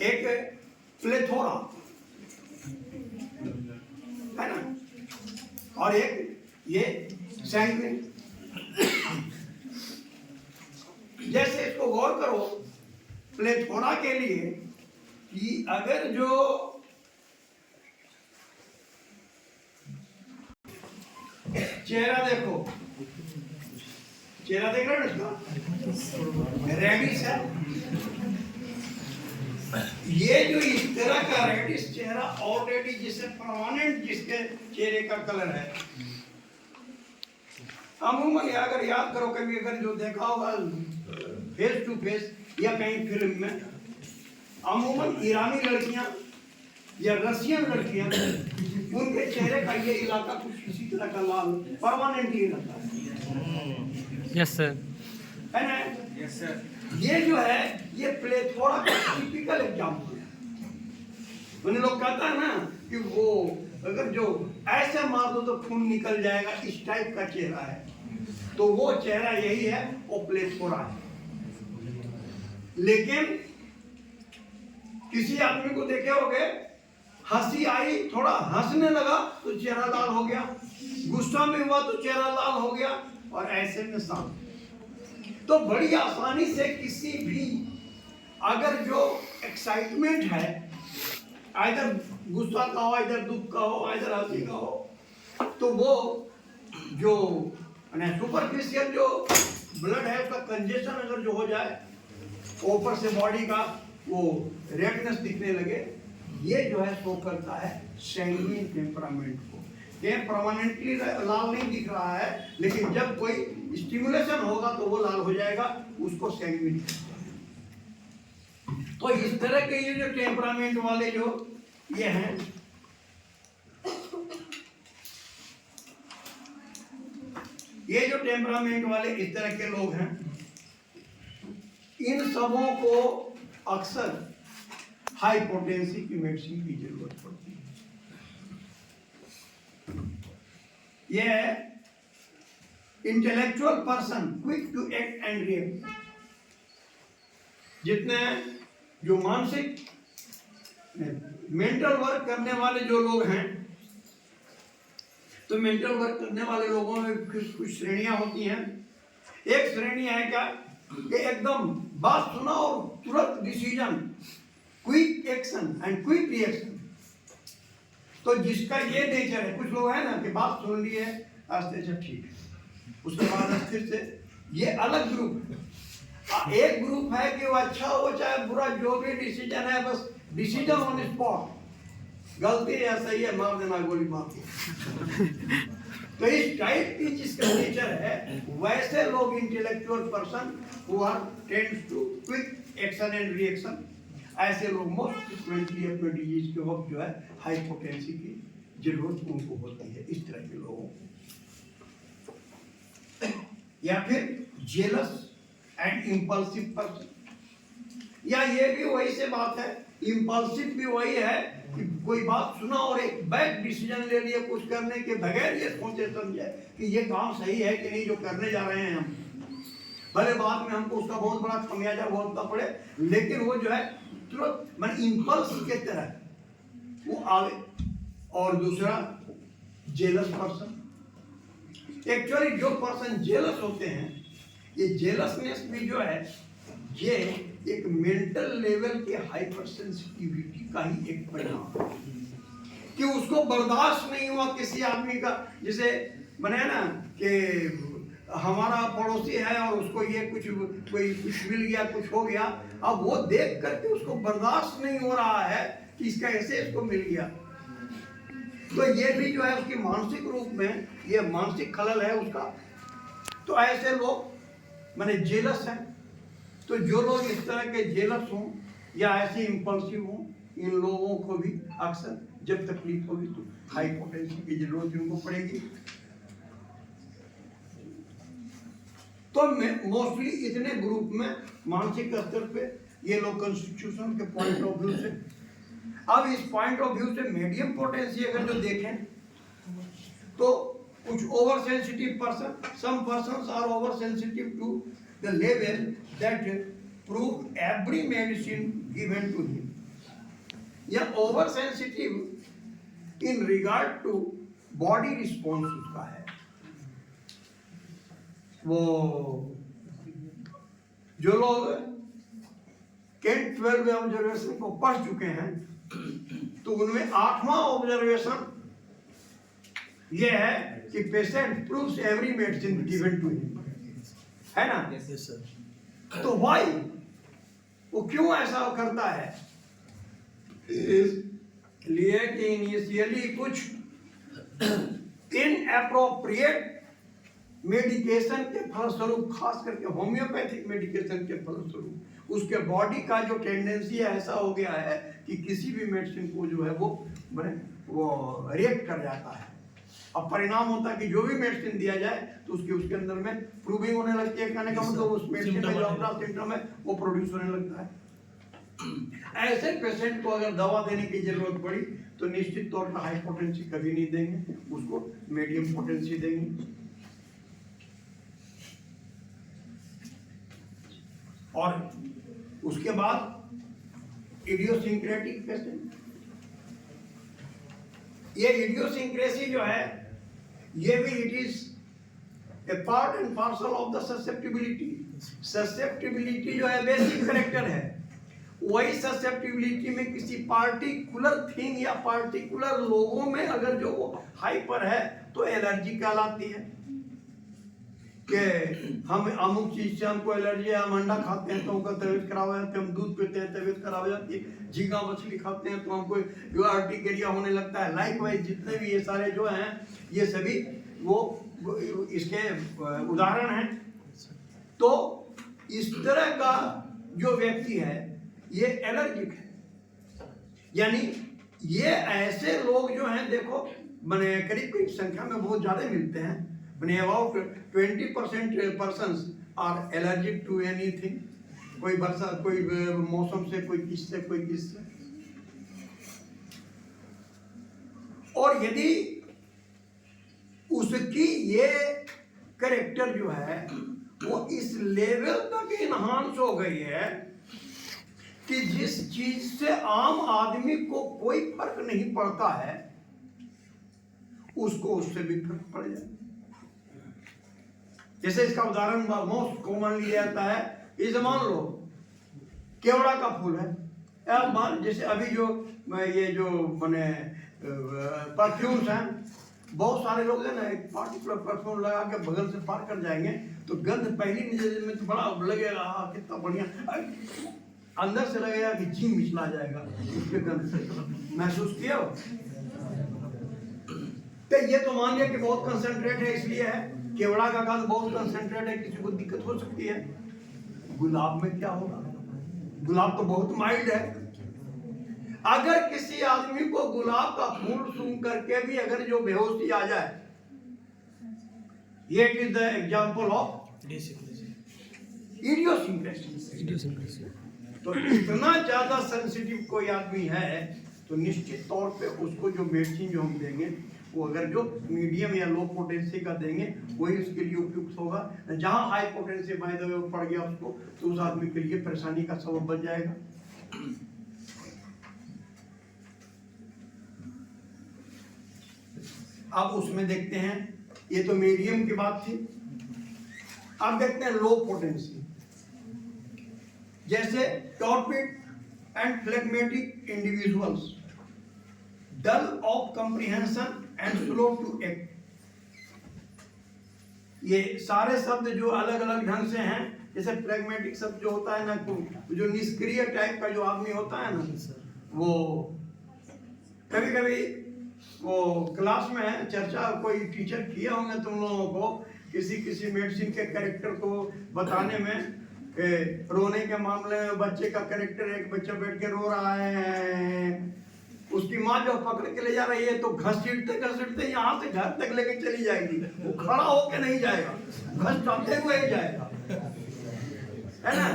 एक प्लेथोरा है ना, और एक ये सैंग्विन। जैसे इसको गौर करो प्लेथोरा के लिए कि अगर जो चेहरा देखो, चेहरा देख रहे हो इसका, रेडिश है। ये जो इस तरह का रेडिश चेहरा ऑलरेडी जिसे परमानेंट जिसके चेहरे का कलर है, अमूमन अगर याद करो कभी अगर जो देखा होगा फेस टू फेस या कहीं फिल्म में, अमूमन ईरानी लड़कियां या रशियन लड़कियां, उनके चेहरे का ये इलाका कुछ इसी तरह का लाल परमानेंट ही रहता है। यस सर, है ना? Yes sir. ये जो है ये प्लेथोरा का टिपिकल एग्जाम्पल है। उन लोग कहता है ना कि वो अगर जो ऐसे मार दो तो खून निकल जाएगा, इस टाइप का चेहरा है, तो वो चेहरा यही है, वो प्लेथोरा है। लेकिन किसी आदमी को देखे होगे, हंसी आई, थोड़ा हंसने लगा तो चेहरा लाल हो गया, गुस्सा में हुआ तो चेहरा लाल हो गया, और ऐसे में शांत। तो बड़ी आसानी से किसी भी अगर जो एक्साइटमेंट है, इधर गुस्सा का हो, इधर दुख का हो, इधर हंसी का हो, तो वो जो सुपरफिशियल जो ब्लड है उसका कंजेशन अगर जो हो जाए, ऊपर से बॉडी का वो रेडनेस दिखने लगे, ये जो है शो करता है सैंग्विन टेम्परामेंट को। ये परमानेंटली लाल नहीं दिख रहा है, लेकिन जब कोई स्टिमुलेशन होगा तो वो लाल हो जाएगा, उसको सैंग्विन कहते हैं। तो इस तरह के ये जो टेम्परामेंट वाले जो ये हैं, ये जो टेम्परामेंट वाले इस तरह के लोग हैं, इन सबों को अक्सर हाई पोटेंसी की मेडिसिन की जरूरत पड़ती है। यह intellectual person quick to act and react, जितने जो मानसिक मेंटल वर्क करने वाले जो लोग हैं, तो मेंटल वर्क करने वाले लोगों में कुछ श्रेणियां होती हैं। एक श्रेणी है क्या कि एकदम बात सुना और तुरंत decision, quick action and quick reaction. तो जिसका ये नेचर है, कुछ लोग हैं ना कि बात सुन ली है आस्ते से ठीक है, उसके बाद अस्थिर से, ये अलग ग्रुप है। एक ग्रुप है कि वो अच्छा हो चाहे बुरा, जो भी डिसीजन है बस डिसीजन ऑन स्पॉट, गलती है सही है मार देना, गोली मार दो। तो इस टाइप की जिसका नेचर है, वैसे लोग intellectual person who are tends to quick action and reaction, ऐसे लोग मोस्ट फ्रिक्वेंटली अपने डिजीज के वक्त जो है हाई पोटेंसी की जरूरत उनको होती है, इस तरह के लोगों को। या फिर जेलस एंड इम्पल्सिव पर्सन, या ये भी वही से बात है, इम्पल्सिव भी वही है कि कोई बात सुना और एक बैड डिसीजन ले लिया कुछ करने के बगैर, ये सोचे समझे कि ये काम सही है कि नहीं जो करने जा रहे हैं हम, भले बाद में हमको उसका बहुत बड़ा खमियाजा भुगतना पड़े, लेकिन वो जो है तुरंत मन इम्पल्स के तरह वो आवे। और दूसरा जेलस पर्सन, एक्चुअली जो पर्सन जेलस होते हैं, ये जेलसनेस भी जो है ये एक मेंटल लेवल के हाइपर सेंसिटिविटी का ही एक परिणाम है कि उसको बर्दाश्त नहीं हुआ किसी आदमी का, जैसे बने ना कि हमारा पड़ोसी है और उसको ये कुछ मिल गया, कुछ हो गया, अब वो देख करके उसको बर्दाश्त नहीं हो रहा है कि इसका ऐसे इसको मिल गया। तो ये भी जो है उसकी मानसिक रूप में ये मानसिक खलल है उसका। तो ऐसे लोग माने जेलस हैं। तो जो लोग इस तरह के जेलस हों या ऐसे इम्पल्सिव हों, इन लोगों को भी अक्सर जब तकलीफ होगी तो हाई पोटेंसी की जरूरत उनको पड़ेगी। तो मोस्टली इतने ग्रुप में मानसिक स्तर पे ये लोग कॉन्स्टिट्यूशन के पॉइंट ऑफ व्यू से, अब इस पॉइंट ऑफ व्यू से मीडियम पोटेंसी अगर जो देखें तो कुछ over sensitive person, some persons are over sensitive to the level that prove every medicine given to him, या over sensitive in regard to body response उसका है। वो जो लोग 10-12 ऑब्जर्वेशन को पढ़ चुके हैं तो उनमें 8वां ऑब्जर्वेशन ये है कि patient proves every medicine given to him, है ना? Yes sir. तो व्हाई, वो क्यों ऐसा करता है? इसलिए कि इनिशियली कुछ इनएप्रोप्रिएट मेडिकेशन के फलस्वरूप, खास करके होम्योपैथिक मेडिकेशन के फलस्वरूप उसके बॉडी का जो टेंडेंसी है ऐसा हो गया है कि किसी भी मेडिसिन को जो है वो रिएक्ट कर जाता है। अब परिणाम होता है कि जो भी मेडिसिन दिया जाए तो उसके अंदर में प्रूविंग होने लगती है, कहने का मतलब उस मेडिसिन में जो अपना सिम्टम है वो प्रोड्यूस होने लगता है। ऐसे पेशेंट को अगर दवा देने की जरूरत पड़ी तो निश्चित तौर पर हाई पोटेंसी कभी नहीं देंगे, उसको मीडियम पोटेंसी देंगे। और उसके बाद इडियोसिंक्रेटिक पेशेंट, ये इडियोसिंक्रेसी जो है ये भी it is a part and parcel of the susceptibility. Susceptibility जो है बेसिक करेक्टर है, वही ससेप्टिबिलिटी में किसी पार्टिकुलर थिंग या पार्टिकुलर लोगों में अगर जो हाइपर है तो एलर्जी कहलाती है। कि हम अमुक चीज से हमको एलर्जी है, हम अंडा खाते हैं तो हमको तबीयत खराब हो जाती है, हम दूध पीते हैं तबीयत खराब हो जाती है, झींगा मछली खाते हैं तो हमको अर्टिकेरिया होने लगता है। लाइक वाइज जितने भी ये सारे जो हैं ये सभी वो इसके उदाहरण हैं। तो इस तरह का जो व्यक्ति है ये एलर्जिक है, यानी ये ऐसे लोग जो हैं देखो मैंने करीब करीब संख्या में बहुत ज्यादा मिलते हैं, मैंने about 20% persons are allergic to anything, कोई बरसात, कोई मौसम से, कोई किससे, कोई किससे। और यदि उसकी ये कैरेक्टर जो है वो इस लेवल तक इन्हांस हो गई है कि जिस चीज से आम आदमी को कोई फर्क नहीं पड़ता है उसको उससे भी फर्क पड़ जाए। जैसे इसका उदाहरण मोस्ट कॉमनली लिया जाता है, इसे मान लो केवड़ा का फूल है, जैसे अभी जो ये जो मैंने परफ्यूम्स हैं, बहुत सारे लोग हैं ना एक पार्टिकुलर परफ्यूम लगा के बगल से पार कर जाएंगे तो गंध पहली नजर में तो बड़ा लगेगा, हाँ कितना बढ़िया, अंदर से लगेगा कि जी मिचला जाएगा उसके गंध से। महसूस किया हो? तो ये तो मान लिया कि बहुत कंसंट्रेट है इसलिए है, केवड़ा का गंध बहुत कंसंट्रेट है, किसी को दिक्कत हो सकती है। गुलाब में क्या होगा? गुलाब तो बहुत माइल्ड है। अगर किसी आदमी को गुलाब का फूल सूंघ करके भी अगर जो बेहोशी आ जाए, ये is the example of idiosyncrasy. तो इतना ज्यादा सेंसिटिव कोई आदमी है तो निश्चित तौर पे उसको जो मेडिसिन जो हम देंगे वो अगर जो मीडियम या लो पोटेंसी का देंगे वही उसके लिए उपयुक्त होगा। जहां high potency by the way पड़ गया उसको तो उस आदमी के लिए परेशानी का सबब बन जाएगा। अब उसमें देखते हैं, ये तो मीडियम की बात थी। अब देखते हैं लो पोटेंसी, जैसे torpid and phlegmatic individuals, dull of comprehension and slow to act. ये सारे शब्द जो अलग अलग ढंग से हैं, जैसे फ्लेगमेटिक शब्द जो होता है ना, जो निष्क्रिय टाइप का जो आदमी होता है ना, वो कभी कभी वो क्लास में चर्चा कोई टीचर किए होंगे तुम लोगों को किसी मेडिसिन के कैरेक्टर को बताने में, रोने के मामले में बच्चे का कैरेक्टर, एक बच्चा बैठ के रो रहा है, उसकी माँ जो पकड़ के ले जा रही है तो घसीटते घसीटते यहाँ से घर तक लेके चली जाएगी, वो खड़ा होके नहीं जाएगा, घसीटते हुए ही जाएगा, है ना।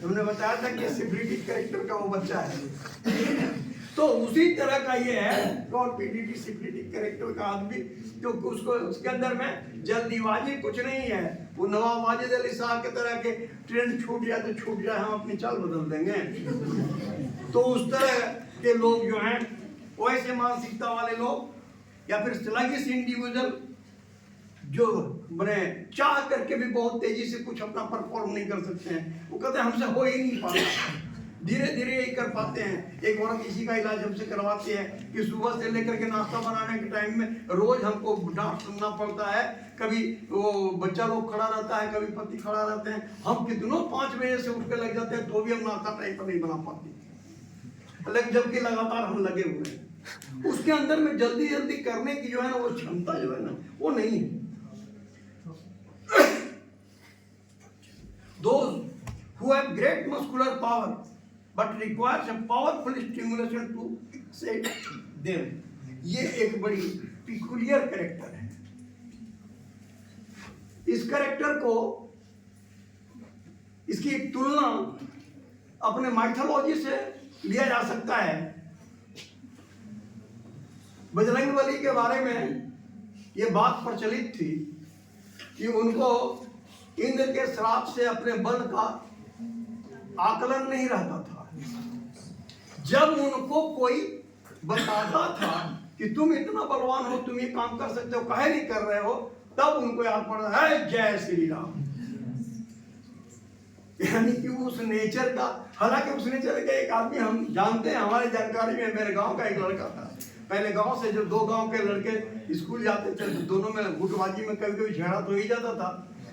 हमने बताया था कि सिफिलिटिक कैरेक्टर का वो बच्चा है। तो उसी तरह का ये है टॉर्पिडिटी सिफिलिटिक कैरेक्टर का आदमी, जो उसको उसके अंदर में जल्दीबाजी कुछ नहीं है। वो नवाब वाजिद अली साहब के तरह के ट्रेन छूट जाए तो छूट जाए, हम अपनी चाल बदल देंगे। तो उस तरह के लोग जो हैं, वैसे मानसिकता वाले लोग, या फिर स्लगिश इंडिविजुअल जो बने चाह करके भी बहुत तेजी से कुछ अपना परफॉर्म नहीं कर सकते हैं, वो कहते हैं हमसे हो ही नहीं पाता, धीरे धीरे यही कर पाते हैं। एक औरत इसी का इलाज हमसे करवाती है कि सुबह से लेकर के नाश्ता बनाने के टाइम में रोज हमको डांट सुनना पड़ता है, कभी वो बच्चा लोग खड़ा रहता है, कभी पति खड़ा रहते हैं, हम कितनों 5 बजे से उठ के लग जाते हैं तो भी हम नाश्ता टाइम पर नहीं बना पाते, लेकिन जबकि लगातार हम लगे हुए हैं। उसके अंदर में जल्दी जल्दी करने की जो है ना वो क्षमता जो है ना वो नहीं है। Those who have great muscular power but requires a powerful stimulation to excite them, ये एक बड़ी peculiar कैरेक्टर है। इस कैरेक्टर को, इसकी एक तुलना अपने माइथोलॉजी से लिया जा सकता है। बजरंगबली के बारे में ये बात प्रचलित थी कि उनको इंद्र के श्राप से अपने बल का आकलन नहीं रहता था। जब उनको कोई बताता था कि तुम इतना बलवान हो, तुम ये काम कर सकते हो, काहे नहीं कर रहे हो, तब उनको याद पड़ा है जय श्री राम। यानी कि उस नेचर का, हालांकि उस नेचर का एक आदमी हम जानते हैं, हमारी जानकारी में मेरे गांव का एक लड़का था। पहले गांव से जो 2 गांव के लड़के स्कूल जाते थे तो दोनों में गुटबाजी में कभी कभी झगड़ा तो ही जाता था।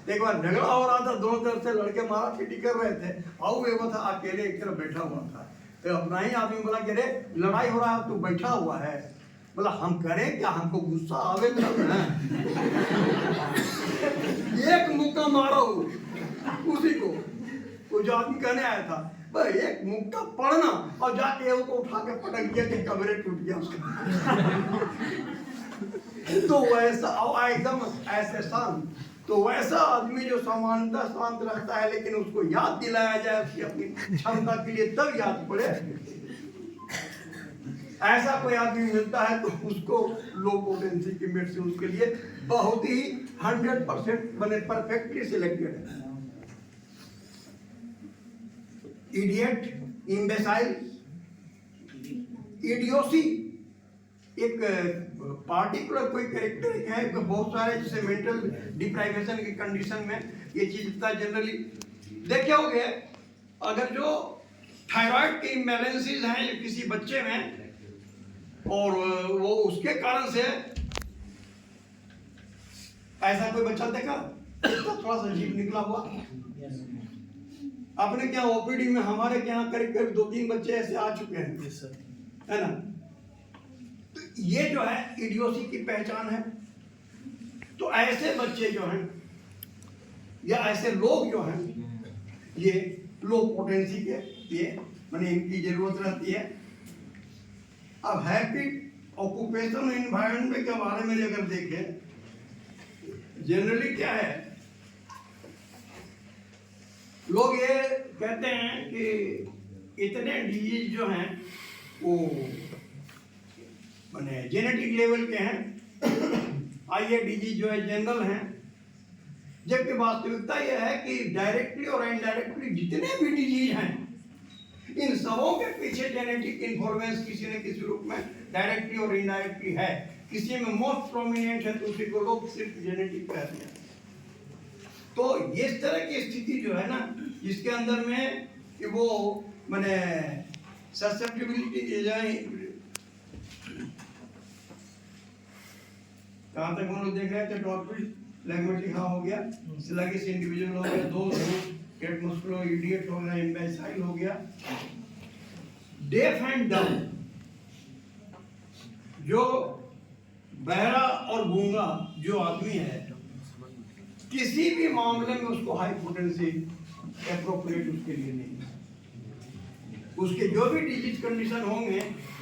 एक बार झगड़ा हो रहा था, दोनों तरफ से लड़के मारा पीटी कर रहे थे। आओ एगो था अकेले एक तरफ बैठा हुआ था, तो अपना ही आदमी बोला कि अरे लड़ाई हो रहा है तू बैठा हुआ है। बोला हम करें क्या, हमको गुस्सा आवे तब ना। एक मुक्का मारो उसी को जो आदमी कहने आया था, भाई एक मुक्का पड़ना और जाके उसको उठा के पटक दिया कि कमरे टूट गया उसका। तो वैसा एकदम ऐसे शांत, तो वैसा आदमी जो सामान्यतः शांत रहता है लेकिन उसको याद दिलाया जाए उसकी अपनी क्षमता के लिए तब याद पड़े, ऐसा कोई आदमी मिलता है तो उसको लो पोटेंसी की मेडिसिन उसके लिए बहुत ही 100% बने परफेक्टली सिलेक्टेड है। इडियट, इम्बेसाइल, इडियोसी एक पार्टिकुलर कोई कैरेक्टर है, बहुत सारे जैसे मेंटल डिप्राइवेशन की कंडीशन में ये चीज इतना जनरली देखे होंगे। अगर जो थायराइड के इम्बैलेंसेस हैं किसी बच्चे में और वो उसके कारण से ऐसा कोई बच्चा देखा इसका थोड़ा सा अजीब निकला हुआ। अपने क्या ओपीडी में हमारे यहाँ करीब करीब 2-3 बच्चे ऐसे आ चुके हैं, है ना। तो ये जो है इडियोसी की पहचान है। तो ऐसे बच्चे जो हैं या ऐसे लोग जो हैं ये लो पोटेंसी के ये माने इनकी जरूरत रहती है। अब हैप्पी ऑक्यूपेशन एनवायरनमेंट के बारे में अगर देखें, जनरली क्या है, लोग ये कहते हैं कि इतने डिजीज जो हैं वो माने जेनेटिक लेवल के हैं, आइए डिजीज जो है जनरल हैं, जबकि वास्तविकता यह है कि डायरेक्टली और इनडायरेक्टली जितने भी डिजीज हैं इन सबों के पीछे जेनेटिक इन्फ्लुएंस किसी न किसी रूप में डायरेक्टली और इनडायरेक्टली है। किसी में मोस्ट प्रोमिनेंट है तो उसी को लोग सिर्फ जेनेटिक कहते हैं। तो इस तरह की स्थिति जो है ना जिसके अंदर में कि वो माने ससेप्टिबिलिटी जाए, कहाँ तक हम लोग देख रहे थे, टॉपिक लैग्मेटिक हाँ हो गया, स्लगिश इंडिविजुअल हो गया, दो गेट मस्कुलो इडियट हो गया, इम्बेसाइल हो गया, डेफ एंड डम जो बहरा और गूंगा जो आदमी है किसी भी मामले में उसको हाई पोटेंसी एप्रोप्रिएट उसके लिए नहीं है। उसके जो भी डिजीज कंडीशन होंगे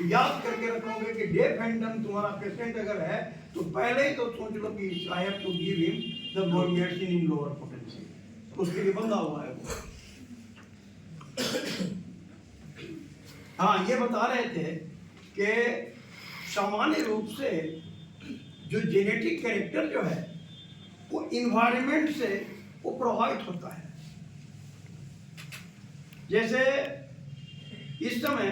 याद करके रखोगे कि डेफ एंड डम तुम्हारा पेशेंट अगर है तो पहले ही तो सोच लो कि I have to give him the medicine in lower potency, उसके लिए बंधा हुआ है वो। हाँ, ये बता रहे थे कि सामान्य रूप से जो जेनेटिक कैरेक्टर जो है वो इन्वायरमेंट से वो प्रभावित होता है। जैसे इस समय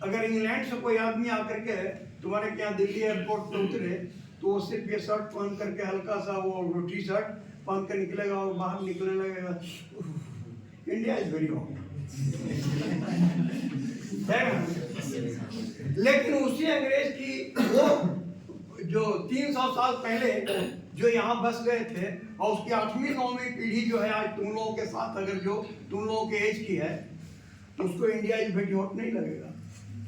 अगर इंग्लैंड से कोई आदमी आकर के तुम्हारे क्या दिल्ली एयरपोर्ट पर उतरे तो वो सिर्फ ये शर्ट पहन करके हल्का सा वो टी शर्ट पहन कर निकलेगा और बाहर निकलने लगेगा, इंडिया इज वेरी हॉट, लेकिन उसी अंग्रेज की वो जो 300 साल पहले जो यहाँ बस गए थे और उसकी 8वीं-9वीं पीढ़ी जो है आज तुम लोगों के साथ अगर जो तुम लोगों के एज की है तो उसको इंडिया इज वेरी हॉट नहीं लगेगा,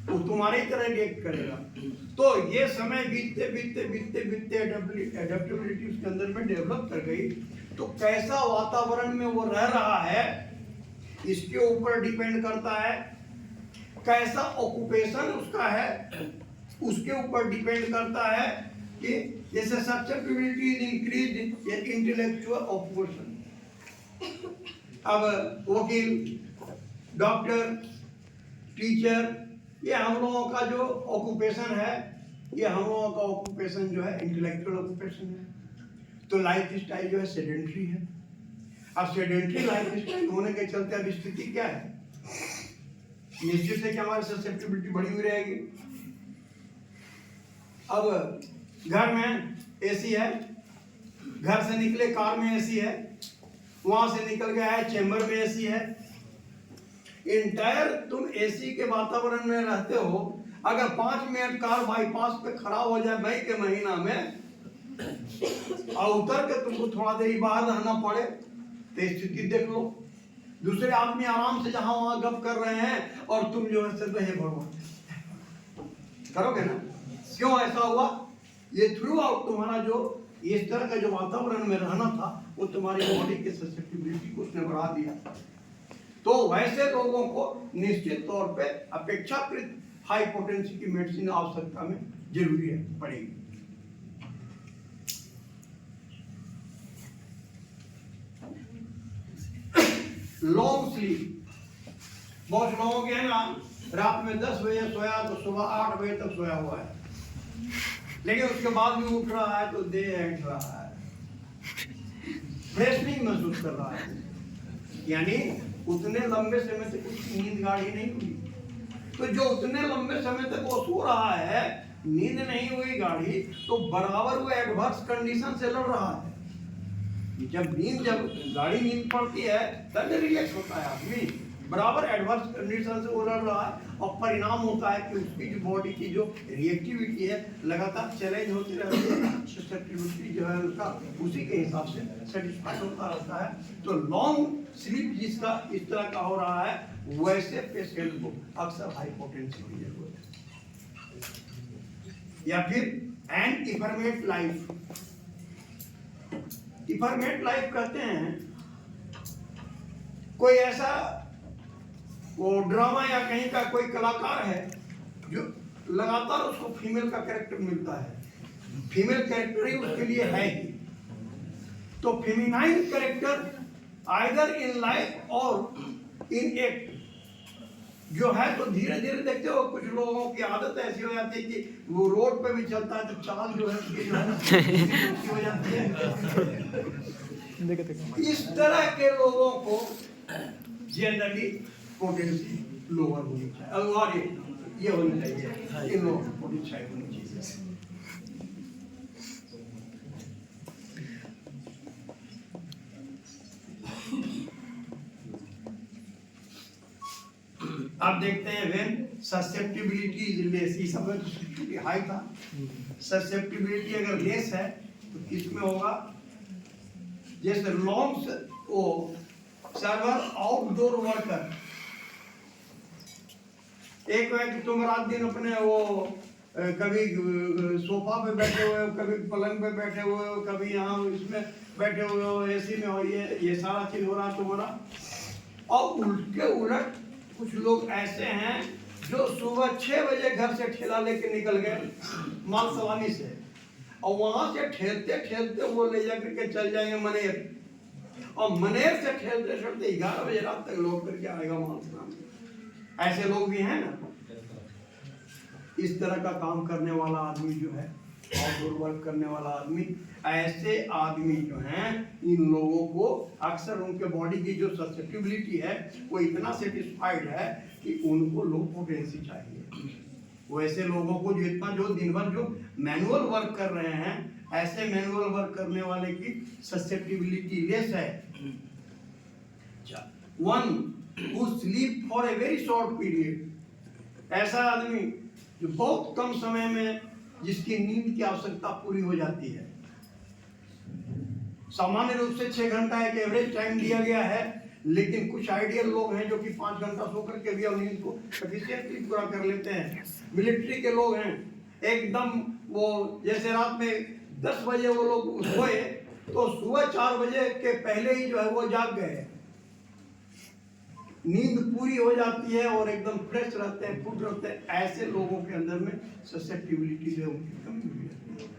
वो तुम्हारी तरह रिएक्ट करेगा। तो ये समय बीतते बीतते बीतते बीतते एडेप्टेबिलिटी उसके अंदर में डेवलप कर गई। तो कैसा वातावरण में वो रह रहा है इसके ऊपर डिपेंड करता है, कैसा ऑक्यूपेशन उसका है उसके ऊपर डिपेंड करता है कि जैसे susceptibility is increased in intellectual occupation. अब वकील, डॉक्टर, टीचर, ये हम लोगों का जो ऑक्यूपेशन है ये हम लोगों का ऑक्यूपेशन जो है इंटेलेक्चुअल ऑक्यूपेशन है। तो लाइफ स्टाइल जो है सेडेंट्री है। अब सेडेंट्री लाइफ स्टाइल होने के चलते अब स्थिति क्या है, निश्चित है कि हमारी ससेप्टिबिलिटी बढ़ी हुई रहेगी। अब घर में एसी है, घर से निकले कार में एसी है, वहां से निकल गया है चेंबर में एसी है, इंटायर तुम एसी के वातावरण में रहते हो। अगर 5 मिनट कार बाईपास पे खराब हो जाए मई के महीना में और उतर के तुमको थोड़ा देर बाहर रहना पड़े तो स्थिति देख लो। दूसरे आदमी आराम से जहां वहां गप कर रहे हैं और तुम जो है सिर्फ हे भगवान करोगे ना। क्यों ऐसा हुआ? ये थ्रू आउट तुम्हारा जो इस तरह का जो वातावरण में रहना था वो तुम्हारी बॉडी के ससेप्टिबिलिटी को उसने बढ़ा दिया। तो वैसे लोगों को निश्चित तौर पे अपेक्षाकृत हाई पोटेंसी की मेडिसिन आवश्यकता में जरूरी है पड़ेगी। लॉन्ग स्लीप, बहुत लोगों के है ना रात में 10 बजे सोया तो सुबह 8 बजे तक सोया हुआ है, लेकिन उसके बाद भी उठ रहा है तो देह हट रहा है, फ्रेश नहीं महसूस कर रहा है, यानी उतने लंबे समय तक उसकी नींद गाढ़ी नहीं हुई। तो जो उतने लंबे समय तक वो सो रहा है, नींद नहीं हुई गाढ़ी, तो बराबर वो एडवर्स कंडीशन से लड़ रहा है। जब गाढ़ी नींद पड़ती है तब रिलैक्स होता है आदमी, बराबर एडवर्स कंडीशन से वो लड़ रहा है और परिणाम होता है कि उसकी जो बॉडी की जो रिएक्टिविटी है लगातार चैलेंज होती रहती है, ससेप्टिबिलिटी जो है उसका उसी के हिसाब से सेटिस्फाइड होता रहता है। तो लॉन्ग स्लीप जिसका इस तरह का हो रहा है वैसे पेशेंट को अक्सर हाइपोटेंसी की जरूरत है। या फिर एन इफर्मेट लाइफ, इफर्मेट लाइफ कहते हैं कोई ऐसा वो ड्रामा या कहीं का कोई कलाकार है जो लगातार उसको फीमेल का कैरेक्टर मिलता है, फीमेल कैरेक्टर ही उसके लिए है ही। तो feminine character either in life और इन एक्ट जो है, तो धीरे धीरे देखते हो कुछ लोगों की आदत ऐसी हो जाती है कि वो रोड पे भी चलता है तो चाल जो है उसकी जो है हो जाती है। इस तरह के लोगों को जनरली पोटेंसी लोअर होनी चाहिए और ये होनी चाहिए, इन लोगों को पोटेंशियल होनी चाहिए। अब देखते हैं व्हेन ससेप्टिबिलिटी इज लेस, इस समय तो ससेप्टिबिलिटी हाई था, ससेप्टिबिलिटी अगर लेस है तो किसमें होगा? जैसे लॉन्ग वो सर्वर आउटडोर वर्कर, एक व्यक्ति तुम रात दिन अपने वो कभी सोफा पे बैठे हुए हो, कभी पलंग पे बैठे हुए हो, कभी यहाँ इसमें बैठे हुए हो, एसी में हो, ये सारा चीज हो रहा तुम्हारा। और उल्टे उलट कुछ लोग ऐसे हैं जो सुबह 6 बजे घर से ठेला लेके निकल गए माल सवानी से, और वहां से ठेलते ठेलते वो ले जाकर के चल जाएंगे मनेर, और मनेर से ठेलते ठेलते 11 बजे रात तक लौट करके आएगा माल सवानी। ऐसे लोग भी हैं ना। इस तरह का काम करने वाला आदमी जो है, आउटडोर वर्क करने वाला आदमी, ऐसे आदमी जो हैं इन लोगों को अक्सर उनके बॉडी की जो ससेप्टिबिलिटी है वो इतना सेटिस्फाइड है कि उनको लो पोटेंसी चाहिए। वैसे लोगों को जो दिन भर जो मैनुअल वर्क कर रहे हैं, ऐसे मैनुअल वर्क करने वाले की ससेप्टिबिलिटी लेस है। One who sleep for a very short period, ऐसा आदमी जो बहुत कम समय में जिसकी नींद की आवश्यकता पूरी हो जाती है। सामान्य रूप से 6 घंटा एक एवरेज टाइम दिया गया है, लेकिन कुछ आइडियल लोग हैं जो कि 5 घंटा सो करके भी और नींद को सफिशिएंटली पूरा कर लेते हैं। मिलिट्री के लोग हैं एकदम वो जैसे रात में 10 बजे वो लोग सोए तो सुबह 4 बजे के पहले ही जो है वो जाग गए, नींद पूरी हो जाती है और एकदम फ्रेश रहते हैं, फुट रहते हैं। ऐसे लोगों के अंदर में ससेप्टिबिलिटी जो उनकी कमी हो जाती है।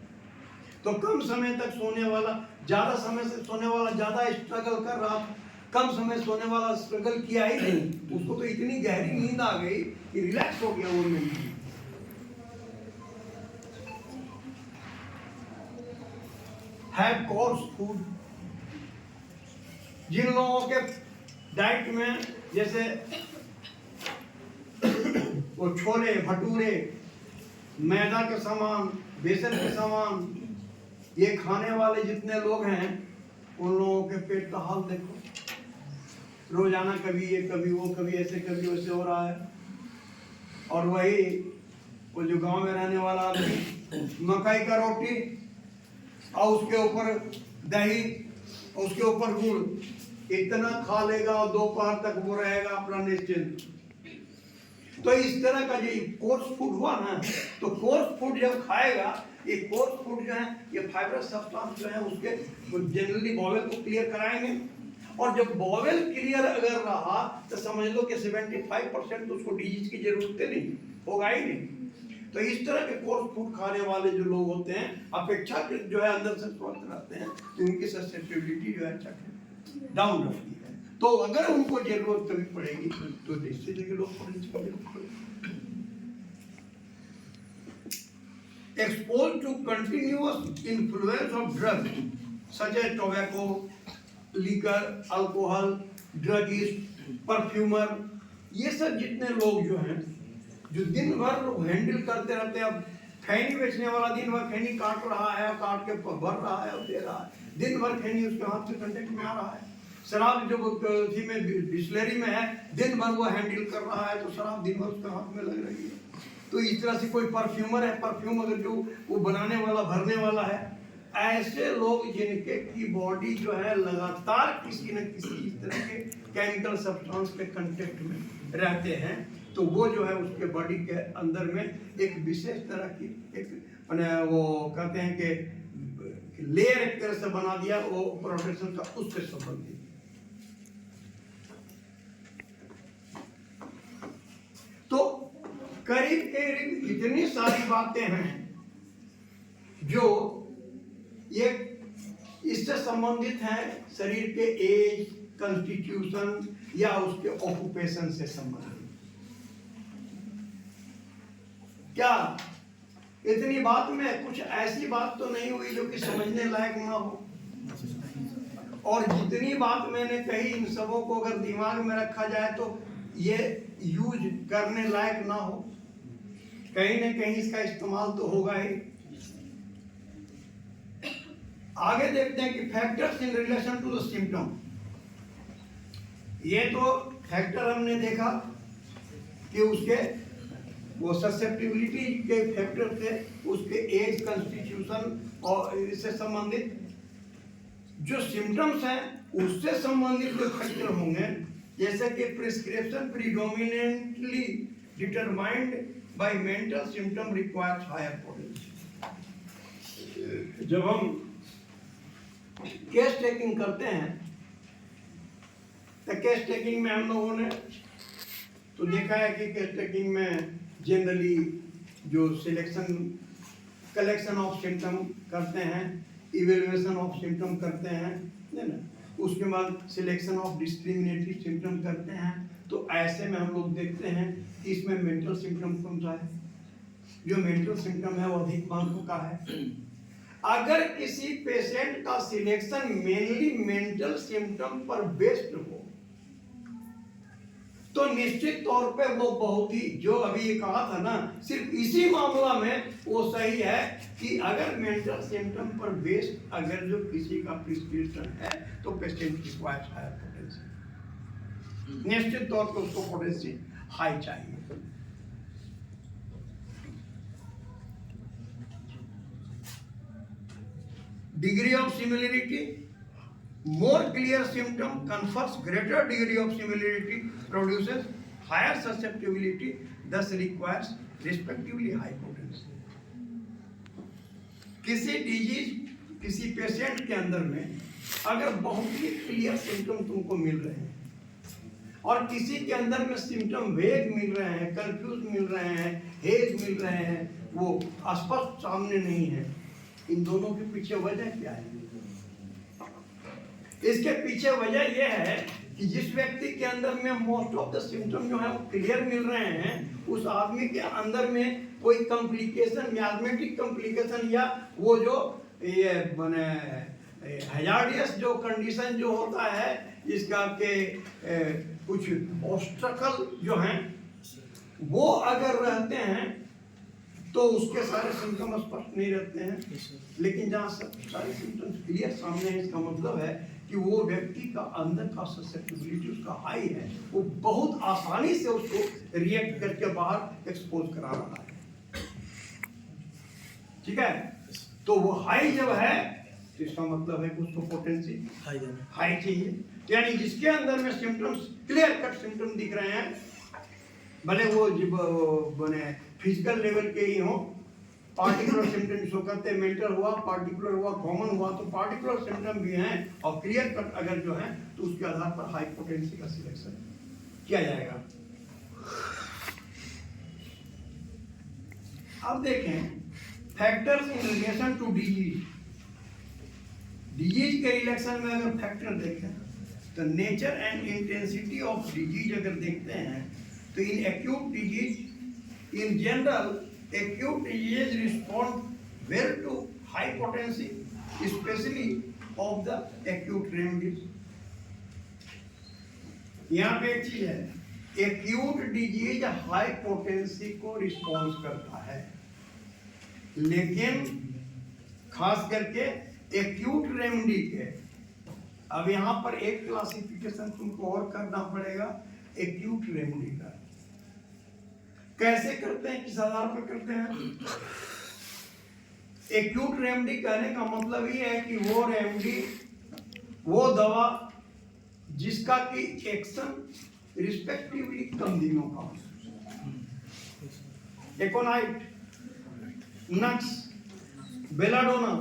तो कम समय तक सोने वाला, ज्यादा समय से सोने वाला ज्यादा स्ट्रगल कर रहा, कम समय सोने वाला स्ट्रगल किया ही नहीं, उसको तो इतनी गहरी नींद आ गई कि रिलैक्स हो गया वो नींद। हैव कोर्स फूड, जिन लोगों के डाइट में जैसे वो छोले भटूरे, मैदा के सामान, बेसन के सामान, ये खाने वाले जितने लोग हैं उन लोगों के पेट का हाल देखो। रोजाना कभी ये कभी वो, कभी ऐसे कभी वैसे हो रहा है। और वही वो जो गांव में रहने वाला आदमी मकई का रोटी और उसके ऊपर दही, उसके ऊपर गुड़, इतना खा लेगा और दोपहर तक वो रहेगा अपना निश्चिंत। तो इस तरह का जो कोर्स फूड हुआ ना, तो कोर्स फूड जब खाएगा, ये कोर्स फूड जो है ये फाइबरस सब्सटेंस जो है उसके जनरली बॉवेल को क्लियर कराएंगे, और जब बॉवेल क्लियर अगर रहा तो समझ लो कि 75% तो उसको डिजीज की जरूरत नहीं होगा ही नहीं। तो इस तरह के कोर्स फूड खाने वाले जो लोग होते हैं अपेक्षाकृत जो है अंदर से स्वस्थ रहते हैं, तो उनकी ससेप्टिबिलिटी जो है डाउन रहती है। तो अगर उनको जरूरत कभी पड़ेगी तो इसी जगह लोग exposed to continuous influence of drugs such as tobacco, liquor, alcohol, druggist, perfumer, ये सब जितने लोग जो हैं जो दिन भर हैंडल करते रहते हैं। अब खैनी बेचने वाला दिन भर खैनी काट रहा है, काट के भर रहा है और दे रहा है, दिन भर खैनी उसके हाथ से कांटेक्ट में आ रहा है। शराब जो उसी में डिस्टिलरी में है, दिन भर वो हैंडल कर रहा है, तो शराब दिन भर उसके हाथ में लग रही है। तो इस तरह से कोई परफ्यूमर है, परफ्यूम अगर जो वो बनाने वाला भरने वाला है, ऐसे लोग जिनके की बॉडी जो है लगातार किसी न किसी इस तरह के केमिकल सब्सटेंस के कांटेक्ट में रहते हैं, तो वो जो है उसके बॉडी के अंदर में एक विशेष तरह की एक वो कहते हैं कि लेयर एक तरह से बना दिया वो प्रोटेक्शन का, उससे संबंधित। तो करीब करीब इतनी सारी बातें हैं जो ये इससे संबंधित हैं, शरीर के एज, कॉन्स्टिट्यूशन या उसके ऑक्यूपेशन से संबंधित। क्या इतनी बात में कुछ ऐसी बात तो नहीं हुई जो कि समझने लायक ना हो? और जितनी बात मैंने कही इन सबों को अगर दिमाग में रखा जाए तो ये यूज करने लायक ना हो, कहीं ना कहीं इसका इस्तेमाल तो होगा ही। आगे देखते हैं कि factors in relation to the symptom. ये तो फैक्टर हमने देखा कि उसके वो ससेप्टिबिलिटी के फैक्टर थे, उसके एज, कॉन्स्टिट्यूशन और इससे संबंधित जो सिम्टम्स हैं उससे संबंधित जो फैक्टर होंगे, जैसे कि prescription predominantly determined by mental symptom requires higher potency. जब हम केस टेकिंग करते हैं तो केस टेकिंग में हम लोगों ने तो देखा है कि केस टेकिंग में जनरली जो सिलेक्शन कलेक्शन ऑफ सिम्टम करते हैं, इवेल्युएशन ऑफ सिम्टम करते हैं, है ना, उसके बाद सिलेक्शन ऑफ डिस्क्रिमिनेटरी सिम्टम करते हैं। तो ऐसे में हम लोग देखते हैं कि इसमें मेंटल सिम्टम कौन सा है, जो मेंटल सिम्टम है वो अधिक महत्व का है। अगर किसी पेशेंट का सिलेक्शन मेनली मेंटल सिम्टम पर बेस्ड हो तो निश्चित तौर पे वो बहुत ही, जो अभी ये कहा था ना, सिर्फ इसी मामला में वो सही है कि अगर मेंटल सिम्टम पर बेस्ड अगर जो किसी का प्रिस्क्रिप्शन है तो पेशेंट रिक्वायर्स हायर पोटेंसी, निश्चित तौर पर उसको पोटेंसी हाई चाहिए। Degree of similarity, more clear symptom confers greater degree of similarity, produces higher susceptibility, thus requires respectively high potency। किसी डिजीज, किसी पेशेंट के अंदर में अगर बहुत ही क्लियर सिम्टम तुमको मिल रहे हैं और किसी के अंदर में सिम्टम वेग मिल रहे हैं, कंफ्यूज मिल रहे हैं, हेज मिल रहे हैं, वो स्पष्ट सामने नहीं है, इन दोनों के पीछे वजह क्या है? इसके पीछे वजह यह है कि जिस व्यक्ति के अंदर में मोस्ट ऑफ द सिम्टम जो है वो क्लियर मिल रहे हैं, उस आदमी के अंदर में कोई कॉम्प्लिकेशन, मैथमेटिक कॉम्प्लिकेशन या वो जो ये माने हैजार्डियस जो कंडीशन जो होता है इसका के कुछ ऑब्स्ट्रकल जो हैं वो अगर रहते हैं तो उसके सारे सिम्टम स्पष्ट नहीं रहते हैं। लेकिन जहाँ सारे सिम्टम्स क्लियर सामने हैं, इसका मतलब है कि वो व्यक्ति का अंदर का ससेप्टिबिलिटी उसका हाई है, वो बहुत आसानी से उसको रिएक्ट करके बाहर एक्सपोज करा रहा है। ठीक है, तो वो हाई जब है तो इसका मतलब है कि उसको पोटेंसी हाई देना। हाई चाहिए। यानी जिसके अंदर में सिम्टम्स क्लियर कट सिम्टम दिख रहे हैं, भले वो बने फिजिकल लेवल के ही हो, पार्टिकुलर सिम्टम जिसको कहते हैं मेंटल हुआ, पार्टिकुलर हुआ, कॉमन हुआ, तो पार्टिकुलर सिम्टम भी हैं और क्लियर कट अगर जो है तो उसके आधार पर हाई पोटेंसी का सिलेक्शन किया जाएगा। अब देखें factors in relation to disease. Disease के रिलेशन में अगर फैक्टर देखें तो nature and intensity of disease अगर देखते हैं तो in acute disease in general acute disease respond well to high potency, especially of the acute remedies. यहाँ पे एक चीज है, एक्यूट डिजीज हाई पोटेंसी को रिस्पॉन्स करता है, लेकिन खास करके एक्यूट रेमेडी के। अब यहाँ पर एक क्लासिफिकेशन तुमको और करना पड़ेगा एक्यूट रेमेडी का। कैसे करते हैं, किस आधार पर करते हैं? एक्यूट रेमेडी कहने का मतलब ये है कि वो रेमेडी, वो दवा जिसका कि एक्शन रिस्पेक्टिवली कम दिनों का, एकोनाइट, नक्स, बेलाडोना,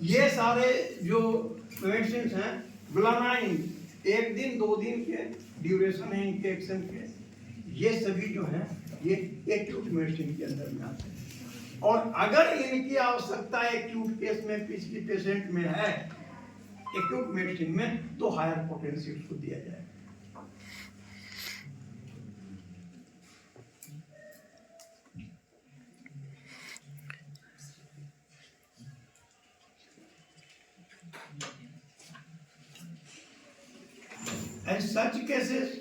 ये सारे जो मेडिसिन हैं, ग्लानाइन, 1 दिन 2 दिन के ड्यूरेशन है इनके एक्शन के, ये सभी जो हैं ये एक्यूट मेडिसिन के अंदर में आते हैं। और अगर इनकी आवश्यकता एक्यूट केस में किसी पेशेंट में है एक्यूट मेडिसिन में, तो हायर पोटेंसी उसको दिया जाए। And such cases,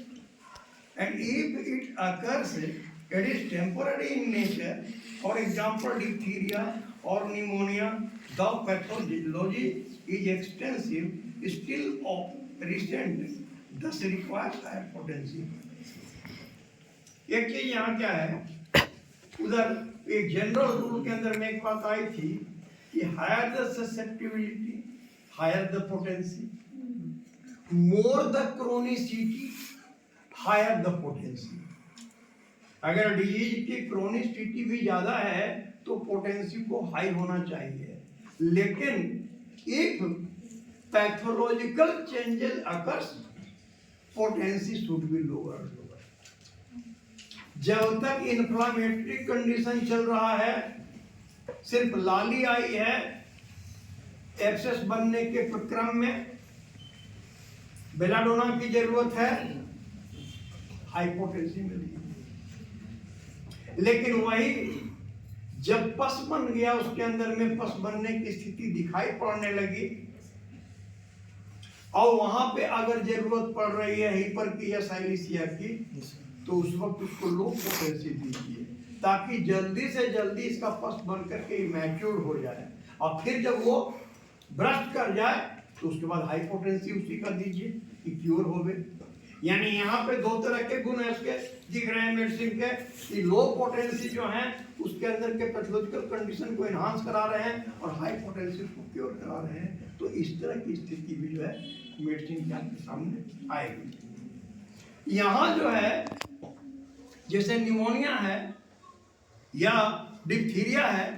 and if it occurs, it is temporary in nature, for example diphtheria or pneumonia, the pathology is extensive, still of recent, thus requires higher potency. एक चीज यहाँ क्या है, उधर एक जनरल रूल के अंदर में एक बात आई थी कि higher the susceptibility higher the potency, more the chronicity higher the potency. अगर डिजीज की क्रोनिसिटी भी ज्यादा है तो पोटेंसी को हाई होना चाहिए, लेकिन if pathological changes occurs potency should be lower. जब तक इन्फ्लामेटरी कंडीशन चल रहा है, सिर्फ लाली आई है एक्सेस बनने के क्रम में, बेलाडोना की जरूरत है, हाई पोटेंसी मिली। लेकिन वही जब पस बन गया, उसके अंदर में पस बनने की स्थिति दिखाई पड़ने लगी, और वहां पे अगर जरूरत पड़ रही है हिपर की या साइलिसिया की, तो उस वक्त उसको लो पोटेंसी दीजिए, ताकि जल्दी से जल्दी इसका पस बन करके मैच्योर हो जाए, और फिर जब वो ब्रस्ट कर जाए तो उसके बाद हाई पोटेंसी उसी का दीजिए कि क्योर हो गए। यानी यहाँ पे 2 तरह के गुण इसके दिख रहे हैं मेडिसिन के, कि लो पोटेंसी जो है उसके अंदर के पैथोलॉजिकल कंडीशन को एनहांस करा रहे हैं और हाई पोटेंसी को क्योर करा रहे हैं। तो इस तरह की स्थिति भी जो है मेडिसिन के आपके सामने आएगी। यहाँ जो है जैसे निमोनिया है या डिप्थीरिया है,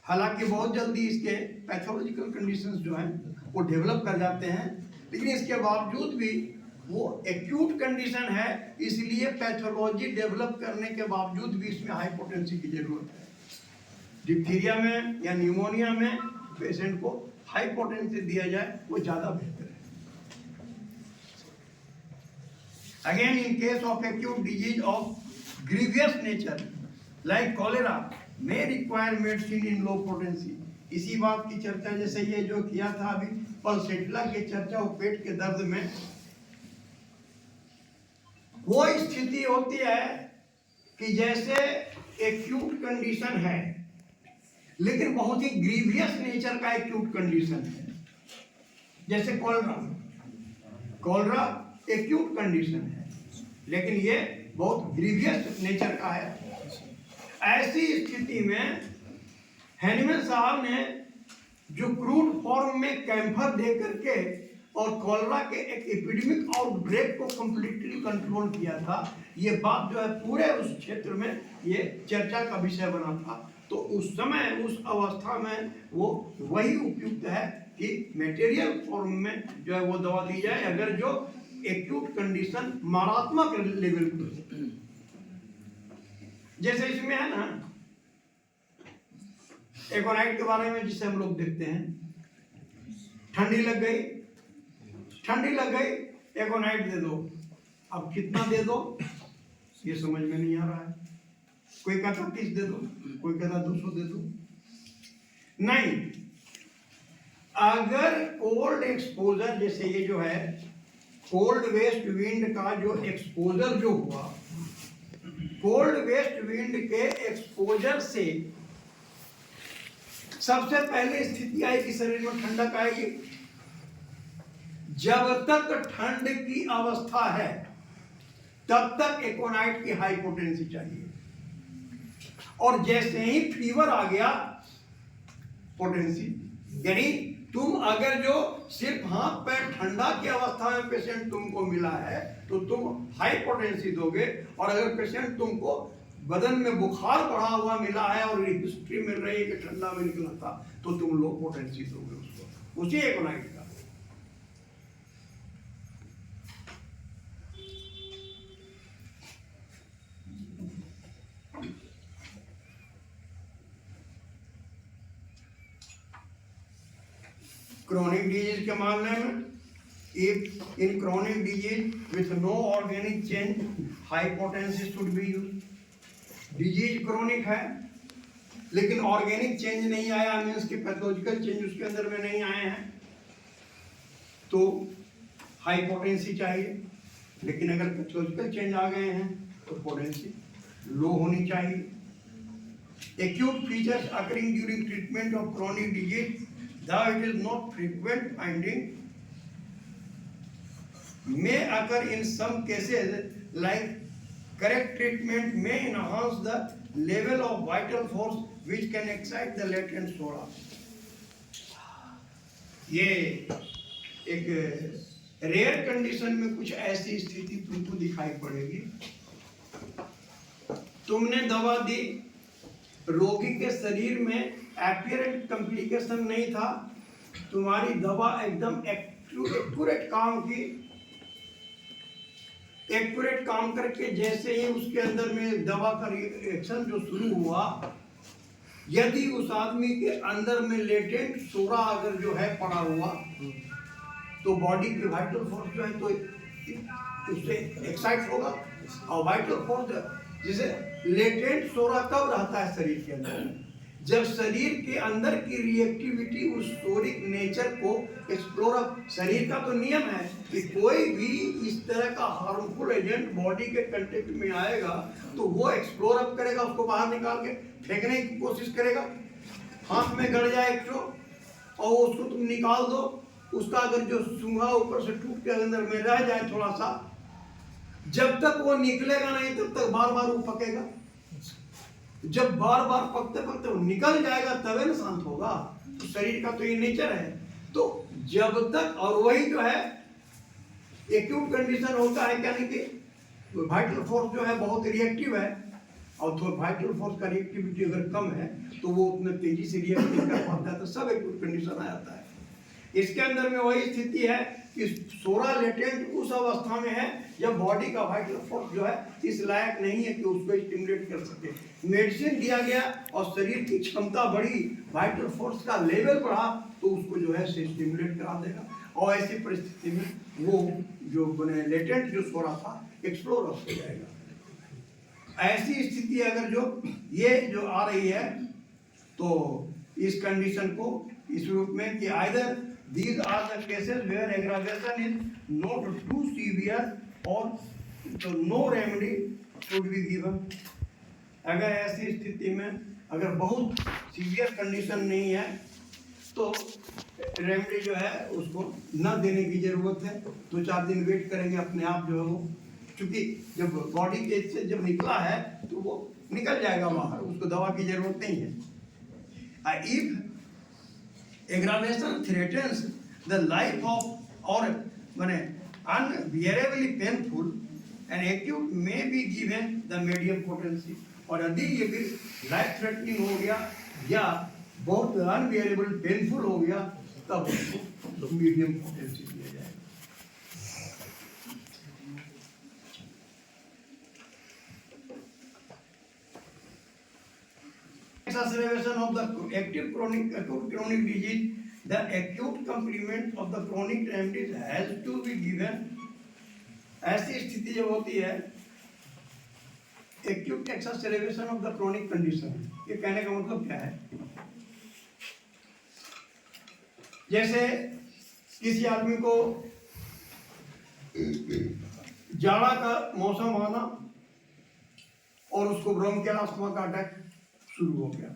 हालांकि बहुत जल्दी इसके पैथोलॉजिकल कंडीशंस जो हैं वो डेवलप कर जाते हैं, लेकिन इसके बावजूद भी वो एक्यूट कंडीशन है, इसलिए पैथोलॉजी डेवलप करने के बावजूद भी इसमें हाई पोटेंसी की जरूरत है। डिप्थीरिया में या न्यूमोनिया में पेशेंट को हाई पोटेंसी दिया जाए, वो ज़्यादा बेहतर है। Again in case of acute disease of grievous nature like cholera may require medicine in low potency। इसी बात की चर्चा जैसे ये जो किया था अभी पल्सेटिला की चर्चा, वो पेट के दर्द में वो स्थिति होती है कि जैसे एक्यूट कंडीशन है, लेकिन बहुत ही ग्रीवियस नेचर का एक्यूट कंडीशन है, जैसे कॉलरा एक्यूट कंडीशन है, लेकिन ये बहुत ग्रीवियस नेचर का है। ऐसी स्थिति में हैनीमैन साहब ने जो क्रूड फॉर्म में कैम्फर दे करके और कॉलरा के एक एपिडेमिक आउटब्रेक को कंप्लीटली कंट्रोल किया था। ये बात जो है पूरे उस क्षेत्र में ये चर्चा का विषय बना था। तो उस समय उस अवस्था में वो वही उपयुक्त है कि मटेरियल फॉर्म में जो है वो दवा दी जाए, अगर जो एक्यूट कंडीशन मारात्मक लेवल पर, जैसे इसमें है ना एकोनाइट के बारे में, जिसे हम लोग देखते हैं, ठंडी लग गई एकोनाइट दे दो। अब कितना दे दो ये समझ में नहीं आ रहा है। कोई कहता 30 दे दो, कोई कहता 200 दे दो। नहीं, अगर कोल्ड एक्सपोजर, जैसे ये जो है कोल्ड वेस्ट विंड का जो एक्सपोजर जो हुआ, कोल्ड वेस्ट विंड के एक्सपोजर से सबसे पहले स्थिति आएगी शरीर में ठंडक आएगी। जब तक ठंड की अवस्था है तब तक एकोनाइट की हाइपोटेंसी चाहिए, और जैसे ही फीवर आ गया पोटेंसी, यानी तुम अगर जो सिर्फ हाथ पैर ठंडा की अवस्था में पेशेंट तुमको मिला है तो तुम हाई पोटेंसी दोगे, और अगर पेशेंट तुमको बदन में बुखार बढ़ा हुआ मिला है और हिस्ट्री मिल रही है कि ठंडा में निकला था, तो तुम लो पोटेंसी दोगे उसको, उसी एकोनाइट का। क्रोनिक डिजीज के मामले में, if in chronic disease with no organic change, high potency should be used. Disease chronic है लेकिन ऑर्गेनिक चेंज नहीं आया, मीन्स के पैथोलॉजिकल चेंज उसके अंदर में नहीं आए हैं, तो हाई पोटेंसी चाहिए। लेकिन अगर पैथोलॉजिकल चेंज आ गए हैं तो पोटेंसी लो होनी चाहिए। Acute features occurring during treatment of chronic disease, though it is not frequent finding, may occur in some cases, like correct treatment may enhance the level of vital force which can excite the latent sora. ये एक rare condition में कुछ ऐसी स्थिति तुमको दिखाई पड़ेगी। तुमने दवा दी, रोगी के शरीर में एपियरेंट कॉम्प्लिकेशन नहीं था, तुम्हारी दवा एकदम एक्यूरेट काम की, एक्यूरेट काम करके जैसे ही उसके अंदर में दवा का रिएक्शन जो शुरू हुआ, यदि उस आदमी के अंदर में लेटेंट सोरा अगर जो है पड़ा हुआ, तो बॉडी की वाइटल फोर्स जो है तो उससे एक्साइट होगा। और वाइटल फोर्स जैसे लेटेंट सोरा कब रहता है शरीर के अंदर, जब शरीर के अंदर की रिएक्टिविटी उस सोरिक नेचर को एक्सप्लोर, शरीर का तो नियम है कि कोई भी इस तरह का हार्मफुल एजेंट बॉडी के कंटेक्ट में आएगा तो वो एक्सप्लोर अप करेगा, उसको बाहर निकाल के फेंकने की कोशिश करेगा। हाथ में गड़ जाए एक और उसको तुम निकाल दो, उसका अगर जो सूंघा ऊपर से टूट के अंदर में रह जाए थोड़ा सा, जब तक वो निकलेगा नहीं तब तक बार बार वो पकेगा। जब बार बार पकते पकते वो निकल जाएगा तभी ना शांत होगा। तो शरीर का तो ये नेचर है। तो जब तक, और वही जो है एक्यूट कंडीशन होता है, यानी कि वाइटल फोर्स जो है बहुत रिएक्टिव है, और तो वाइटल फोर्स का रिएक्टिविटी अगर कम है तो वो उतने तेजी से रिएक्ट नहीं कर पाता है, तो सब एक्यूट कंडीशन आ जाता है। इसके अंदर में वही स्थिति है कि सोरा लेटेंट उस अवस्था में है जब बॉडी का वाइटल फोर्स जो है इस लायक नहीं है कि उसको स्टिमुलेट कर सके। मेडिसिन दिया गया और शरीर की क्षमता बढ़ी, वाइटल फोर्स का लेवल बढ़ा, तो उसको जो है स्टिमुलेट करा देगा, और ऐसी परिस्थिति में वो जो बने लेटेंट जो सोरा था एक्सप्लोर हो जाएगा। ऐसी स्थिति अगर जो ये जो आ रही है तो इस कंडीशन को इस रूप में कि either these are the cases where aggravation is not too severe or so no remedy should be given। अगर ऐसी स्थिति में अगर बहुत सीवियर कंडीशन नहीं है तो रेमेडी जो है उसको न देने की जरूरत है। 2-4 दिन वेट करेंगे, अपने आप जो है वो, क्योंकि जब बॉडी के से जब निकला है तो वो निकल जाएगा बाहर, उसको दवा की जरूरत नहीं है। If aggravation threatens the life of or माने unbearably painful and acute may be given the medium potency. और यदि ये भी लाइफ थ्रेटनिंग हो गया या बहुत अनबियरेबल पेनफुल हो गया तब उसको मीडियम पोटेंसी दिया जाएगा। Exacerbation of the acute chronic disease, the acute complement of the chronic remedies has to be given. ऐसी स्थिति जब होती है acute exacerbation of the chronic condition, ये कहने का मतलब क्या है? जैसे किसी आदमी को जाड़ा का मौसम आना और उसको ब्रोंकियल अस्थमा का अटैक शुरू हो गया।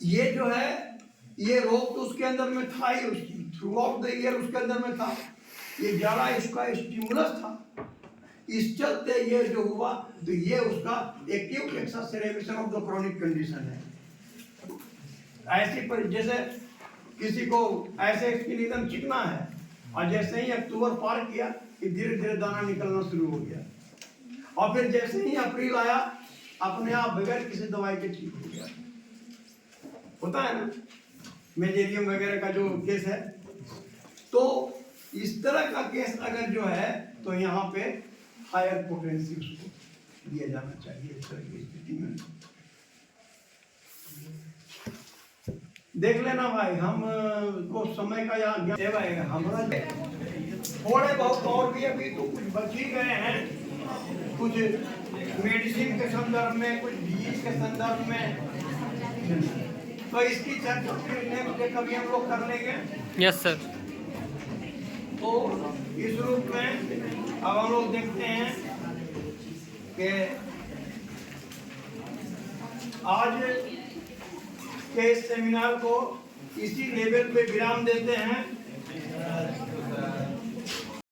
ये जो है ये रोग तो उसके अंदर में था ही, उसकी थ्रू आउट द ईयर उसके अंदर में था। ये जाड़ा इसका स्टिमुलस था, इस चलते ये जो हुआ तो ये उसका acute exacerbation of the chronic condition है। ऐसी पर जैसे किसी को ऐसे स्किन एकदम चिकना है और जैसे ही अक्टूबर पार किया कि धीरे धीरे दाना निकलना शुरू हो गया और फिर जैसे ही अप्रैल आया अपने आप बगैर किसी दवाई के ठीक हो गया। होता है ना मेजेरियम वगैरह का जो केस है, तो इस तरह का केस अगर जो है तो यहाँ पे हायर पोटेंसी उसको दिया जाना चाहिए। इस तरह की स्थिति में देख लेना भाई, हम को समय का यहाँ ज्ञान भाई हमारा थोड़े बहुत और भी अभी तो कुछ बच ही गए हैं, कुछ मेडिसिन के संदर्भ में, कुछ डिजीज के संदर्भ में, तो इसकी चर्चा फिर नेक्स्ट डे कभी हम लोग कर लेंगे। Yes sir. तो इस रूप में अब हम लोग देखते हैं कि आज के इस सेमिनार को इसी लेवल पे विराम देते हैं।